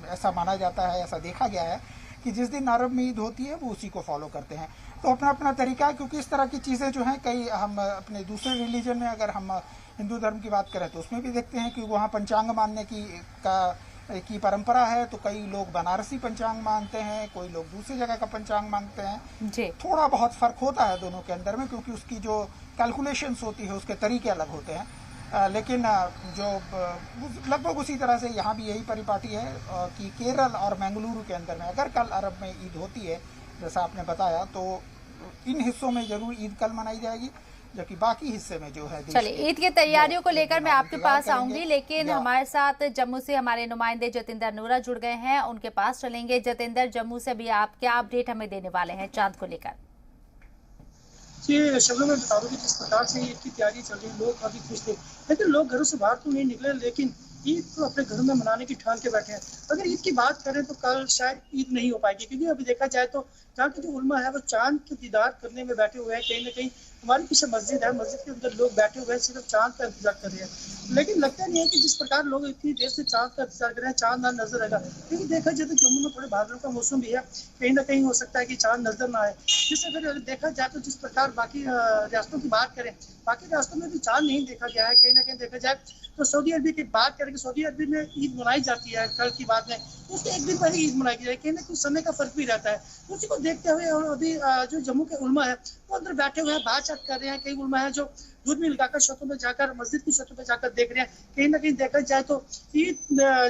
ऐसा माना जाता है, ऐसा देखा गया है कि जिस दिन अरब में ईद होती है वो उसी को फॉलो करते हैं। तो अपना अपना तरीका है, क्योंकि इस तरह की चीज़ें जो हैं, कई हम अपने दूसरे रिलीजन में अगर हम हिंदू धर्म की बात करें तो उसमें भी देखते हैं कि वहाँ पंचांग मानने की परंपरा है। तो कई लोग बनारसी पंचांग मानते हैं, कोई लोग दूसरी जगह का पंचांग मानते हैं जी। थोड़ा बहुत फर्क होता है दोनों के अंदर में, क्योंकि उसकी जो कैलकुलेशंस होती है उसके तरीके अलग होते हैं। लेकिन जो लगभग उसी तरह से यहाँ भी यही परिपाटी है कि केरल और मंगलुरु के अंदर में अगर कल अरब में ईद होती है जैसा आपने बताया, तो इन हिस्सों में जरूर ईद कल मनाई जाएगी, जबकि बाकी हिस्से में जो है। चलिए, ईद की तैयारियों को लेकर मैं आपके पास आऊंगी, लेकिन हमारे साथ जम्मू से हमारे नुमाइंदे जतिंदर नूरा जुड़ गए हैं, उनके पास चलेंगे। जतिंदर, जम्मू से भी आप क्या अपडेट हमें देने वाले हैं चांद को लेकर? ये शब्दों में बता दूं कि जिस प्रकार से ईद की तैयारी चल रही है, लोग काफी खुश थे, लेकिन लोग घरों से बाहर तो नहीं निकले, लेकिन ईद तो अपने घरों में मनाने की ठान के बैठे हैं। अगर ईद की बात करें तो कल शायद ईद नहीं हो पाएगी, क्योंकि अभी देखा जाए तो जहाँ के जो उलमा है वो चांद के दीदार करने में बैठे हुए हैं। कहीं ना कहीं हमारे पीछे मस्जिद है, मस्जिद के अंदर लोग बैठे हुए हैं, सिर्फ चांद का इंतजार कर रहे हैं। लेकिन लगता नहीं है कि जिस प्रकार लोग इतनी देर से चांद का इंतजार कर रहे हैं, चांद ना नजर आएगा। क्योंकि देखा जाए तो जम्मू में थोड़े बादलों का मौसम भी है, कहीं ना कहीं हो सकता है कि चांद नजर ना आए। जिससे अगर देखा जाए तो जिस प्रकार बाकी रियासतों की बात करें, बाकी रियासतों में भी चांद नहीं देखा गया है। कहीं ना कहीं देखा जाए तो सऊदी अरब की बात करें कि सऊदी अरब में ईद मनाई जाती है कल की बात में, उसके एक दिन पहले ईद मनाई जाए। कहीं ना कहीं समय का फर्क भी रहता है। उसी को देखते हुए और अभी जो जम्मू के उलमा है वो अंदर बैठे हुए हैं, बातचीत कर रहे हैं। कई उलमा है जो दूध में लगाकर छतों में जाकर, मस्जिद की छतों में जाकर देख रहे हैं। कहीं ना कहीं देखा जाए तो ईद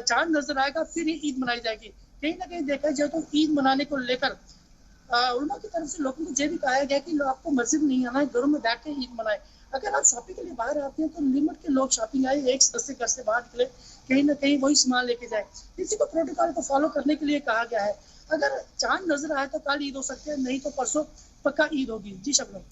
चांद नजर आएगा, फिर ही ईद मनाई जाएगी। कहीं ना कहीं देखा जाए तो ईद मनाने को लेकर उलमा की तरफ से लोगों को ये भी कहा गया कि आपको मस्जिद नहीं आना है, घरों में बैठ के ईद मनाए। अगर आप शॉपिंग के लिए बाहर आते हैं तो लिमिट के लोग शॉपिंग आए, एक से घर से बाहर निकले, कहीं ना कहीं वही सामान लेके जाए। इसी को प्रोटोकॉल को फॉलो करने के लिए कहा गया है। अगर चांद नजर आए तो कल ईद हो सकती है, नहीं तो परसों पक्का ईद होगी। जी शबनम।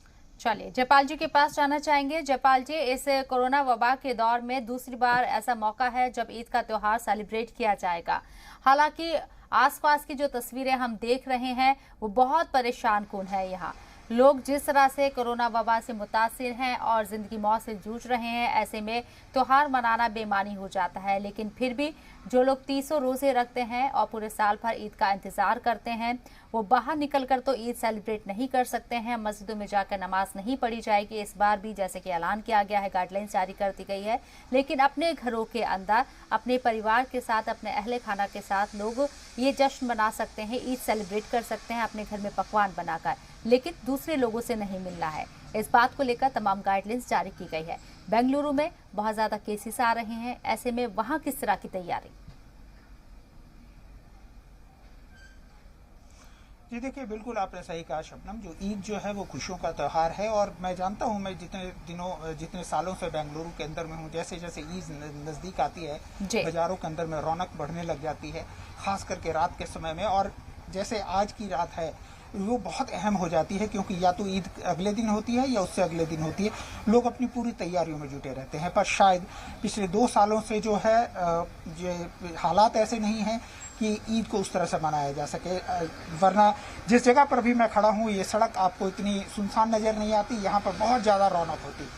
चलिए, जयपाल जी के पास जाना चाहेंगे। जयपाल जी, इस कोरोना वबा के दौर में दूसरी बार ऐसा मौका है जब ईद का त्योहार सेलिब्रेट किया जाएगा। हालांकि आसपास की जो तस्वीरें हम देख रहे हैं वो बहुत परेशान कुन है। यहाँ लोग जिस तरह से कोरोना वबा से मुतासिर हैं और जिंदगी मौत से जूझ रहे हैं, ऐसे में त्योहार मनाना बेमानी हो जाता है। लेकिन फिर भी जो लोग 300 रोजे रखते हैं और पूरे साल भर ईद का इंतजार करते हैं, वो बाहर निकलकर तो ईद सेलिब्रेट नहीं कर सकते हैं, मस्जिदों में जाकर नमाज नहीं पढ़ी जाएगी। इस बार भी जैसे कि ऐलान किया गया है, गाइडलाइंस जारी कर दी गई है, लेकिन अपने घरों के अंदर अपने परिवार के साथ, अपने अहले खाना के साथ लोग ये जश्न मना सकते हैं, ईद सेलिब्रेट कर सकते हैं अपने घर में पकवान बनाकर, लेकिन दूसरे लोगों से नहीं मिलना है। इस बात को लेकर तमाम गाइडलाइंस जारी की गई है। बेंगलुरु में बहुत ज्यादा केसेस आ रहे हैं, ऐसे में वहां किस तरह की तैयारी? जी देखिए, बिल्कुल आपने सही कहा शबनम। जो ईद जो है वो खुशियों का त्यौहार है, और मैं जानता हूँ, मैं जितने सालों से बेंगलुरु के अंदर में हूँ, जैसे जैसे ईद नजदीक आती है बाजारों के अंदर में रौनक बढ़ने लग जाती है, खास करके रात के समय में। और जैसे आज की रात है वो बहुत अहम हो जाती है, क्योंकि या तो ईद अगले दिन होती है या उससे अगले दिन होती है। लोग अपनी पूरी तैयारियों में जुटे रहते हैं, पर शायद पिछले 2 सालों से जो है ये हालात ऐसे नहीं हैं कि ईद को उस तरह से मनाया जा सके। वरना जिस जगह पर भी मैं खड़ा हूँ, ये सड़क आपको इतनी सुनसान नज़र नहीं आती, यहाँ पर बहुत ज़्यादा रौनक होती।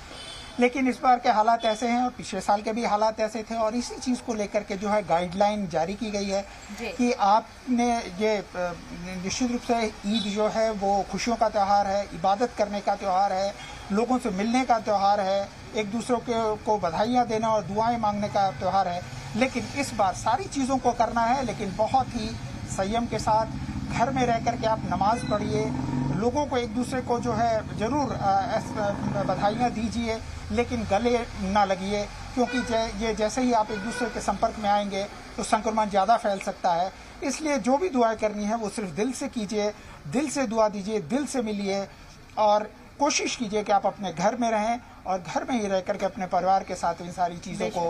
लेकिन इस बार के हालात ऐसे हैं और पिछले साल के भी हालात ऐसे थे, और इसी चीज़ को लेकर के जो है गाइडलाइन जारी की गई है कि आपने ये निश्चित रूप से ईद जो है वो खुशियों का त्यौहार है, इबादत करने का त्यौहार है, लोगों से मिलने का त्यौहार है, एक दूसरों को बधाइयाँ देना और दुआएं मांगने का त्यौहार है। लेकिन इस बार सारी चीज़ों को करना है, लेकिन बहुत ही संयम के साथ घर में रह कर के आप नमाज पढ़िए, लोगों को एक दूसरे को जो है ज़रूर बधाइयाँ दीजिए, लेकिन गले ना लगिए, क्योंकि ये जैसे ही आप एक दूसरे के संपर्क में आएंगे तो संक्रमण ज़्यादा फैल सकता है। इसलिए जो भी दुआएं करनी है वो सिर्फ दिल से कीजिए, दिल से दुआ दीजिए, दिल से मिलिए, और कोशिश कीजिए कि आप अपने घर में रहें और घर में ही रह करके अपने परिवार के साथ इन सारी चीज़ों को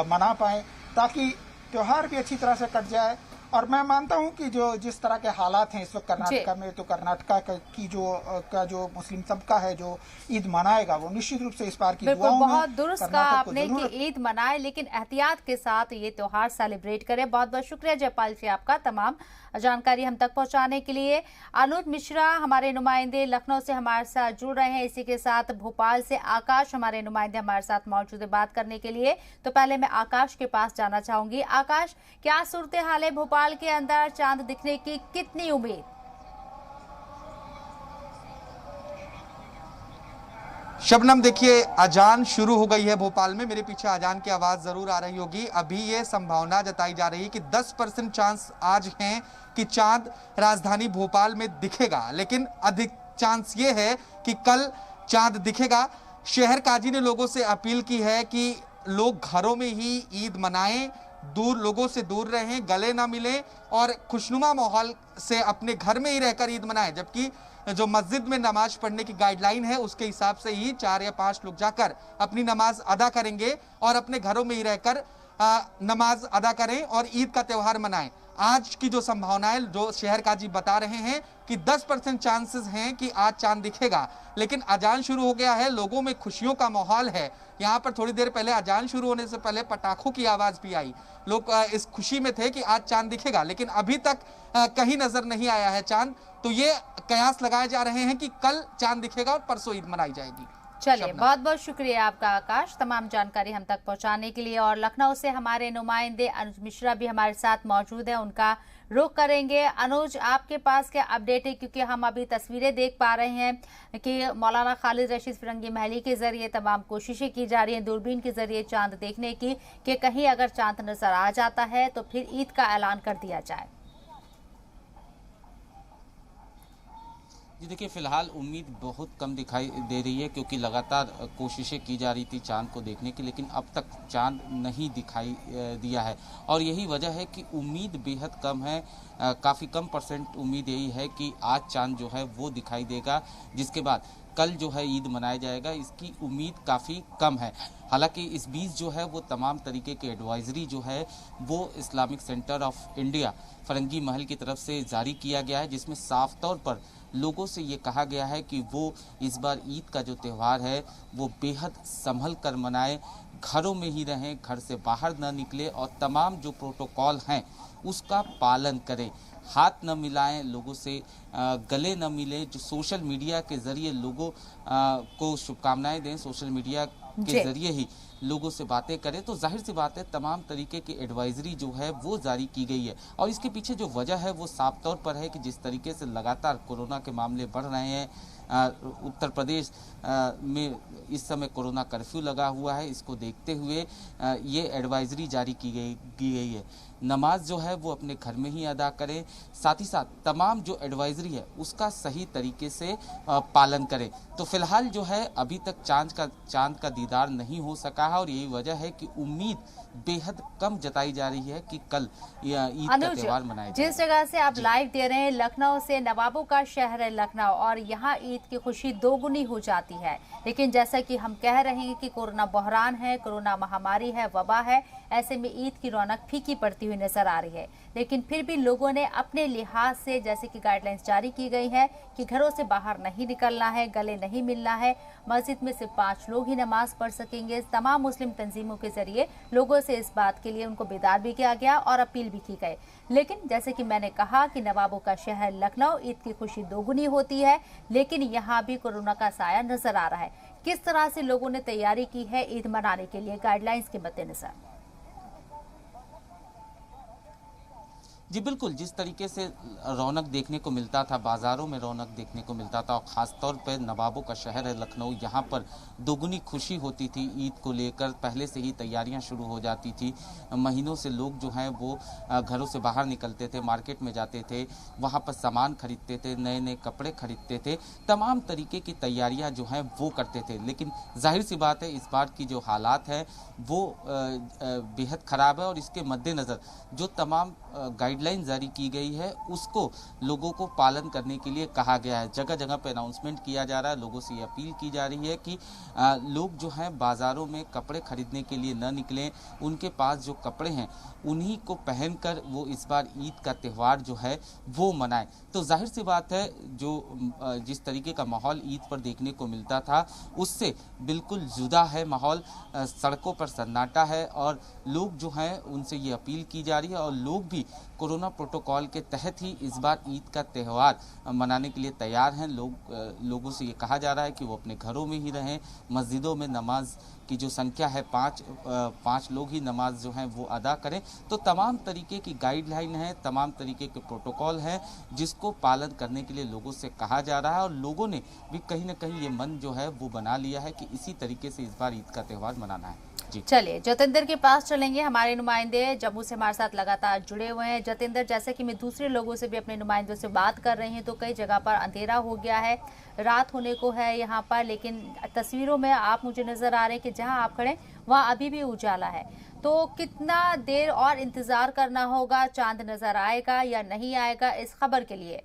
मना पाएँ, ताकि त्यौहार भी अच्छी तरह से कट जाए। और मैं मानता हूं कि जो जिस तरह के हालात हैं इस वक्त कर्नाटका में, तो कर्नाटका की जो मुस्लिम तबका है जो ईद मनाएगा वो निश्चित रूप से इस बार की दुआओं में बहुत दुरुस्त कहा आपने कि ईद मनाए लेकिन एहतियात के साथ ये त्योहार सेलिब्रेट करें। बहुत बहुत शुक्रिया जयपाल जी आपका तमाम जानकारी हम तक पहुंचाने के लिए। अनुज मिश्रा हमारे नुमाइंदे लखनऊ से हमारे साथ जुड़ रहे हैं, इसी के साथ भोपाल से आकाश हमारे नुमाइंदे हमारे साथ मौजूद है बात करने के लिए। तो पहले मैं आकाश के पास जाना चाहूंगी। आकाश, क्या सूरत हाल है भोपाल के अंदर, चांद दिखने की कितनी उम्मीद? शबनम, देखिए अजान शुरू हो गई है भोपाल में, मेरे पीछे अजान की आवाज जरूर आ रही होगी। अभी ये संभावना जताई जा रही है कि 10% चांस आज हैं कि चांद राजधानी भोपाल में दिखेगा, लेकिन अधिक चांस ये है कि कल चांद दिखेगा। शहर काजी ने लोगों से अपील की है कि लोग घरों में ही ईद मनाएं, लोगों से दूर रहें, गले ना मिलें और खुशनुमा माहौल से अपने घर में ही रहकर ईद मनाएं। जबकि जो मस्जिद में नमाज पढ़ने की गाइडलाइन है उसके हिसाब से ही 4 या 5 लोग जाकर अपनी नमाज अदा करेंगे और अपने घरों में ही रहकर नमाज अदा करें और ईद का त्यौहार मनाएं। आज की जो संभावनाएं जो शहर काजी बता रहे हैं कि 10% चांसेस हैं कि आज चांद दिखेगा, लेकिन अजान शुरू हो गया है, लोगों में खुशियों का माहौल है। यहाँ पर थोड़ी देर पहले अजान शुरू होने से पहले पटाखों की आवाज भी आई, लोग इस खुशी में थे कि आज चांद दिखेगा, लेकिन अभी तक कहीं नजर नहीं आया है चांद। तो ये कयास लगाए जा रहे हैं कि कल चांद दिखेगा और परसों ईद मनाई जाएगी। चलिए, बहुत बहुत शुक्रिया आपका आकाश तमाम जानकारी हम तक पहुंचाने के लिए। और लखनऊ से हमारे नुमाइंदे अनुज मिश्रा भी हमारे साथ मौजूद है, उनका रुख करेंगे। अनुज, आपके पास क्या अपडेट है, क्योंकि हम अभी तस्वीरें देख पा रहे हैं कि मौलाना खालिद रशीद फिरंगी महली के जरिए तमाम कोशिशें की जा रही हैं दूरबीन के जरिए चांद देखने की, कि कहीं अगर चांद नजर आ जाता है तो फिर ईद का ऐलान कर दिया जाए। जी देखिए, फिलहाल उम्मीद बहुत कम दिखाई दे रही है, क्योंकि लगातार कोशिशें की जा रही थी चांद को देखने की, लेकिन अब तक चांद नहीं दिखाई दिया है। और यही वजह है कि उम्मीद बेहद कम है। काफ़ी कम परसेंट उम्मीद यही है कि आज चांद जो है वो दिखाई देगा, जिसके बाद कल जो है ईद मनाया जाएगा, इसकी उम्मीद काफ़ी कम है। हालांकि इस बीच जो है वो तमाम तरीके के एडवाइजरी जो है वो इस्लामिक सेंटर ऑफ इंडिया फिरंगी महल की तरफ से जारी किया गया है, जिसमें साफ तौर पर लोगों से ये कहा गया है कि वो इस बार ईद का जो त्यौहार है वो बेहद संभल कर मनाएं, घरों में ही रहें, घर से बाहर न निकले और तमाम जो प्रोटोकॉल हैं उसका पालन करें, हाथ न मिलाएं, लोगों से गले न मिलें, जो सोशल मीडिया के ज़रिए लोगों को शुभकामनाएं दें, सोशल मीडिया के ज़रिए ही लोगों से बातें करें। तो जाहिर सी बात है तमाम तरीके की एडवाइजरी जो है वो जारी की गई है। और इसके पीछे जो वजह है वो साफ तौर पर है कि जिस तरीके से लगातार कोरोना के मामले बढ़ रहे हैं, उत्तर प्रदेश में इस समय कोरोना कर्फ्यू लगा हुआ है, इसको देखते हुए ये एडवाइजरी जारी की गई है। नमाज जो है वो अपने घर में ही अदा करें, साथ ही साथ तमाम जो एडवाइजरी है उसका सही तरीके से पालन करें। तो फिलहाल जो है अभी तक चांद का दीदार नहीं हो सका है और यही वजह है कि उम्मीद बेहद कम जताई जा रही है कि कल ईद का त्यौहार मनाया जाए। जिस जगह से आप लाइव दे रहे हैं, लखनऊ से, नवाबों का शहर है लखनऊ, और यहाँ ईद की खुशी दोगुनी हो जाती है। लेकिन जैसा कि हम कह रहे हैं कि कोरोना बहरान है, कोरोना महामारी है, वबा है, ऐसे में ईद की रौनक फीकी पड़ती हुई नजर आ रही है। लेकिन फिर भी लोगों ने अपने लिहाज से, जैसे कि गाइडलाइंस जारी की गई है कि घरों से बाहर नहीं निकलना है, गले नहीं मिलना है, मस्जिद में सिर्फ 5 लोग ही नमाज पढ़ सकेंगे। तमाम मुस्लिम तंजीमों के जरिए लोगों से इस बात के लिए उनको बेदार भी किया गया और अपील भी की गई। लेकिन जैसे कि मैंने कहा कि नवाबों का शहर लखनऊ, ईद की खुशी दोगुनी होती है, लेकिन यहाँ भी कोरोना का साया नजर आ रहा है। किस तरह से लोगों ने तैयारी की है ईद मनाने के लिए गाइडलाइंस के मद्देनजर? जी बिल्कुल, जिस तरीके से रौनक देखने को मिलता था, बाज़ारों में रौनक देखने को मिलता था, और ख़ास तौर पर नवाबों का शहर है लखनऊ, यहाँ पर दोगुनी खुशी होती थी ईद को लेकर। पहले से ही तैयारियां शुरू हो जाती थी, महीनों से लोग जो हैं वो घरों से बाहर निकलते थे, मार्केट में जाते थे, वहाँ पर सामान खरीदते थे, नए नए कपड़े खरीदते थे, तमाम तरीके की तैयारियाँ जो हैं वो करते थे। लेकिन जाहिर सी बात है इस बार की जो हालात है वो बेहद ख़राब है और इसके मद्देनज़र जो तमाम गाइडलाइन जारी की गई है उसको लोगों को पालन करने के लिए कहा गया है। जगह जगह पे अनाउंसमेंट किया जा रहा है, लोगों से ये अपील की जा रही है कि लोग जो हैं बाज़ारों में कपड़े खरीदने के लिए न निकलें, उनके पास जो कपड़े हैं उन्हीं को पहनकर वो इस बार ईद का त्यौहार जो है वो मनाएं। तो जाहिर सी बात है जो जिस तरीके का माहौल ईद पर देखने को मिलता था उससे बिल्कुल जुदा है माहौल। सड़कों पर सन्नाटा है और लोग जो हैं उनसे ये अपील की जा रही है और लोग भी कोरोना प्रोटोकॉल के तहत ही इस बार ईद का त्यौहार मनाने के लिए तैयार हैं। लोगों से ये कहा जा रहा है कि वो अपने घरों में ही रहें। मस्जिदों में नमाज की जो संख्या है पाँच लोग ही नमाज जो है वो अदा करें। तो तमाम तरीके की गाइडलाइन है, तमाम तरीके के प्रोटोकॉल हैं जिसको पालन करने के लिए लोगों से कहा जा रहा है और लोगों ने भी कहीं ना कहीं ये मन जो है वो बना लिया है कि इसी तरीके से इस बार ईद का त्यौहार मनाना है। चलिए जतिंदर के पास चलेंगे, हमारे नुमाइंदे जम्मू से हमारे साथ लगातार जुड़े हुए हैं। जतिंदर, जैसे कि मैं दूसरे लोगों से भी अपने नुमाइंदों से बात कर रही हूं तो कई जगह पर अंधेरा हो गया है, रात होने को है यहाँ पर, लेकिन तस्वीरों में आप मुझे नजर आ रहे हैं कि जहां आप खड़े वहां अभी भी उजाला है। तो कितना देर और इंतजार करना होगा? चांद नजर आएगा या नहीं आएगा, इस खबर के लिए?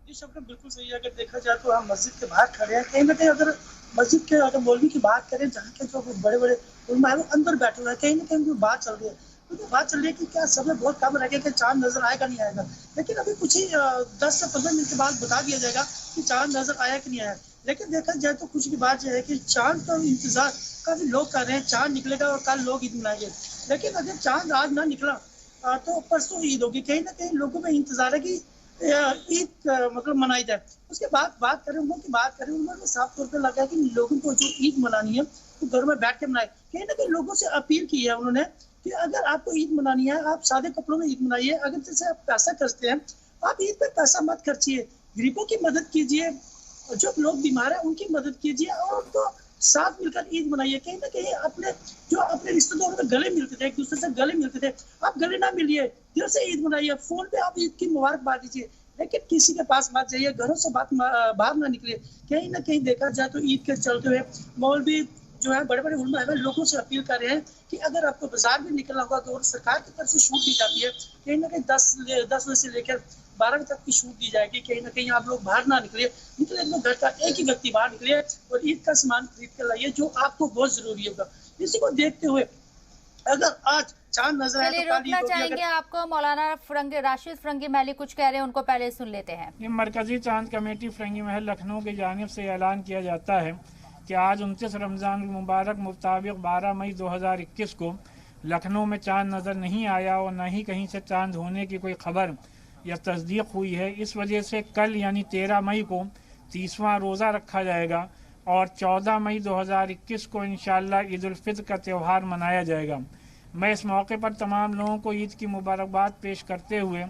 ये शब्द बिल्कुल सही है। अगर देखा जाए तो हम मस्जिद के बाहर खड़े हैं, कहीं ना कहीं अगर मस्जिद के अगर मौलवी की बात करें, जहाँ के जो बड़े बड़े उलमा है वो अंदर बैठे हुए हैं, कहीं ना कहीं बात चल रही है। तो बात चल रही है कि क्या समय बहुत कम रह गया कि चांद नजर आएगा नहीं आएगा, लेकिन अभी कुछ ही 10 से 15 मिनट के बाद बता दिया जाएगा कि चांद नजर आया कि नहीं आया। लेकिन देखा जाए तो खुशी की बात यह है कि चांद का इंतजार काफी लोग कर रहे हैं। चांद निकलेगा और कल लोग ईद मनाएंगे, लेकिन अगर चांद आज ना निकला तो परसों ईद होगी। कहीं ना कहीं लोगों में इंतजार है कि ईद मतलब मनाई जाए। उसके बाद बात करें उन्होंने साफ तौर पर लगा कि लोगों को जो ईद मनानी है तो घर में बैठ के मनाए। कहीं ना कहीं लोगों से अपील की है उन्होंने कि अगर आपको ईद मनानी है आप सादे कपड़ों में ईद मनाइए। अगर जैसे आप पैसा खर्चते हैं आप ईद पे पैसा मत खर्चिए, गरीबों की मदद कीजिए, जो लोग बीमार है उनकी मदद कीजिए और उनको साथ मिलकर ईद मनाइए। कहीं ना कहीं अपने रिश्तेदारों में गले मिलते थे, एक दूसरे से गले मिलते थे, आप गले ना मिलिए, दिल से ईद मनाइए। फोन पे आप ईद की मुबारकबाद दीजिए, लेकिन किसी के पास मत जाइए, घरों से बाहर ना निकलिए। कहीं ना कहीं देखा जाए तो ईद के चलते हुए मौलवी जो है बड़े बड़े उलमा है लोगों से अपील कर रहे हैं कि अगर आपको बाजार में निकलना होगा तो सरकार की तरफ से छूट दी जाती है, कहीं ना कहीं 10 बजे से लेकर 12 बजे तक की छूट दी जाएगी। कहीं ना कहीं आप लोग बाहर ना निकले तो घर का एक ही व्यक्ति बाहर निकले और ईद का सामान खरीद कर लाइए जो आपको बहुत जरूरी होगा। इसी को देखते हुए अगर आज चांद नजर आए तो रोकना चाहेंगे आपको। मौलाना राशिद फरंगी महली कुछ कह रहे हैं, उनको पहले सुन लेते हैं। ये मरकजी चांद कमेटी फरंगी महल लखनऊ की जानिब से ऐलान किया जाता है कि आज 29 रमज़ान मुबारक मुताबिक 12 मई 2021 को लखनऊ में चांद नज़र नहीं आया और न ही कहीं से चांद होने की कोई खबर या तस्दीक हुई है। इस वजह से कल यानी 13 मई को 30वां रोज़ा रखा जाएगा और 14 मई 2021 को इंशाअल्लाह ईद उल फित्र का त्यौहार मनाया जाएगा। मैं इस मौके पर तमाम लोगों को ईद की मुबारकबाद पेश करते हुए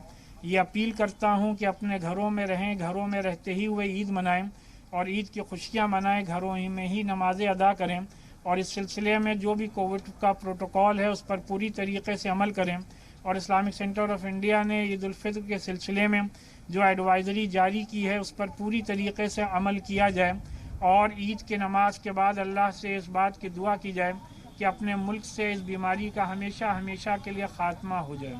ये अपील करता हूँ कि अपने घरों में रहें, घरों में रहते ही हुए ईद मनाएं और ईद की खुशियाँ मनाएं, घरों ही में ही नमाज़ें अदा करें और इस सिलसिले में जो भी कोविड का प्रोटोकॉल है उस पर पूरी तरीके से अमल करें। और इस्लामिक सेंटर ऑफ इंडिया ने ईद उल फित्र के सिलसिले में जो एडवाइज़री जारी की है उस पर पूरी तरीके से अमल किया जाए और ईद की नमाज के बाद अल्लाह से इस बात की दुआ की जाए कि अपने मुल्क से इस बीमारी का हमेशा हमेशा के लिए खात्मा हो जाए।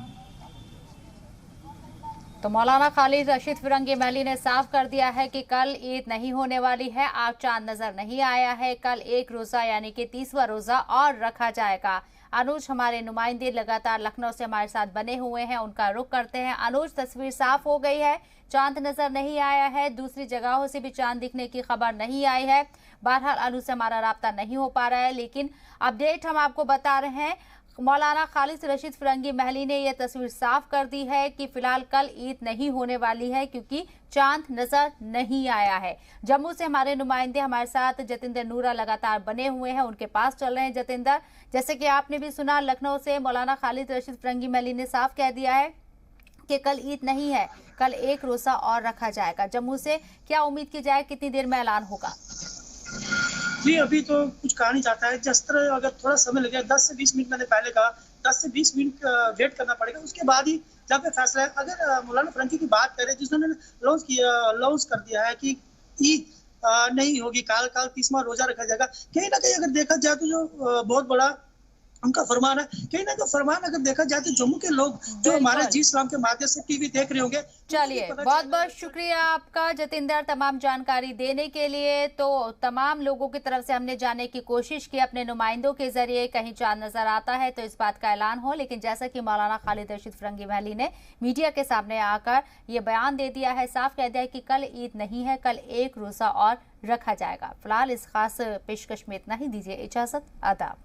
तो मौलाना खालिद रशीद फिरंगी महली ने साफ कर दिया है कि कल ईद नहीं होने वाली है। आज चांद नजर नहीं आया है, कल एक रोजा यानी कि 30वां रोजा और रखा जाएगा। अनुज हमारे नुमाइंदे लगातार लखनऊ से हमारे साथ बने हुए हैं, उनका रुख करते हैं। अनुज, तस्वीर साफ हो गई है, चांद नजर नहीं आया है, दूसरी जगहों से भी चांद दिखने की खबर नहीं आई है। बहरहाल अनुज से हमारा राब्ता नहीं हो पा रहा है, लेकिन अपडेट हम आपको बता रहे हैं। मौलाना खालिद रशीद फिरंगी महली ने यह तस्वीर साफ कर दी है कि फिलहाल कल ईद नहीं होने वाली है क्योंकि चांद नजर नहीं आया है। जम्मू से हमारे नुमाइंदे हमारे साथ जतिंदर नूरा लगातार बने हुए हैं, उनके पास चल रहे हैं। जतिंदर, जैसे कि आपने भी सुना, लखनऊ से मौलाना खालिद रशीद फिरंगी महली ने साफ कह दिया है कि कल ईद नहीं है, कल एक रोजा और रखा जाएगा। जम्मू से क्या उम्मीद की जाए, कितनी देर में ऐलान होगा? जी अभी तो कुछ कहा नहीं जाता है, जिस तरह अगर थोड़ा समय लगेगा 10 से 20 मिनट, मैंने पहले कहा 10 से 20 मिनट वेट करना पड़ेगा, उसके बाद ही जब पे फैसला है। अगर मौलाना फिरंगी की बात करें जिसने लॉन्च कर दिया है कि ईद नहीं होगी, कल 30वां रोजा रखा जाएगा। कहीं ना कहीं अगर देखा जाए तो जो बहुत बड़ा उनका फरमान है। कहीं ना कहीं फरमान अगर देखा जाए तो जम्मू के लोग जो हमारे जी इस्लाम के माध्यम से टीवी देख रहे होंगे। चलिए, बहुत बहुत शुक्रिया आपका जतिंदर तमाम जानकारी देने के लिए। तो तमाम लोगों की तरफ से हमने जानने की कोशिश की अपने नुमाइंदों के जरिए, कहीं चांद नजर आता है तो इस बात का ऐलान हो, लेकिन जैसा कि मौलाना खालिद रशीद फिरंगी महली ने मीडिया के सामने आकर ये बयान दे दिया है, साफ कह दिया है कि कल ईद नहीं है, कल एक रोजा और रखा जाएगा। फिलहाल इस खास पेशकश में इतना ही, दीजिए इजाजत, आदाब।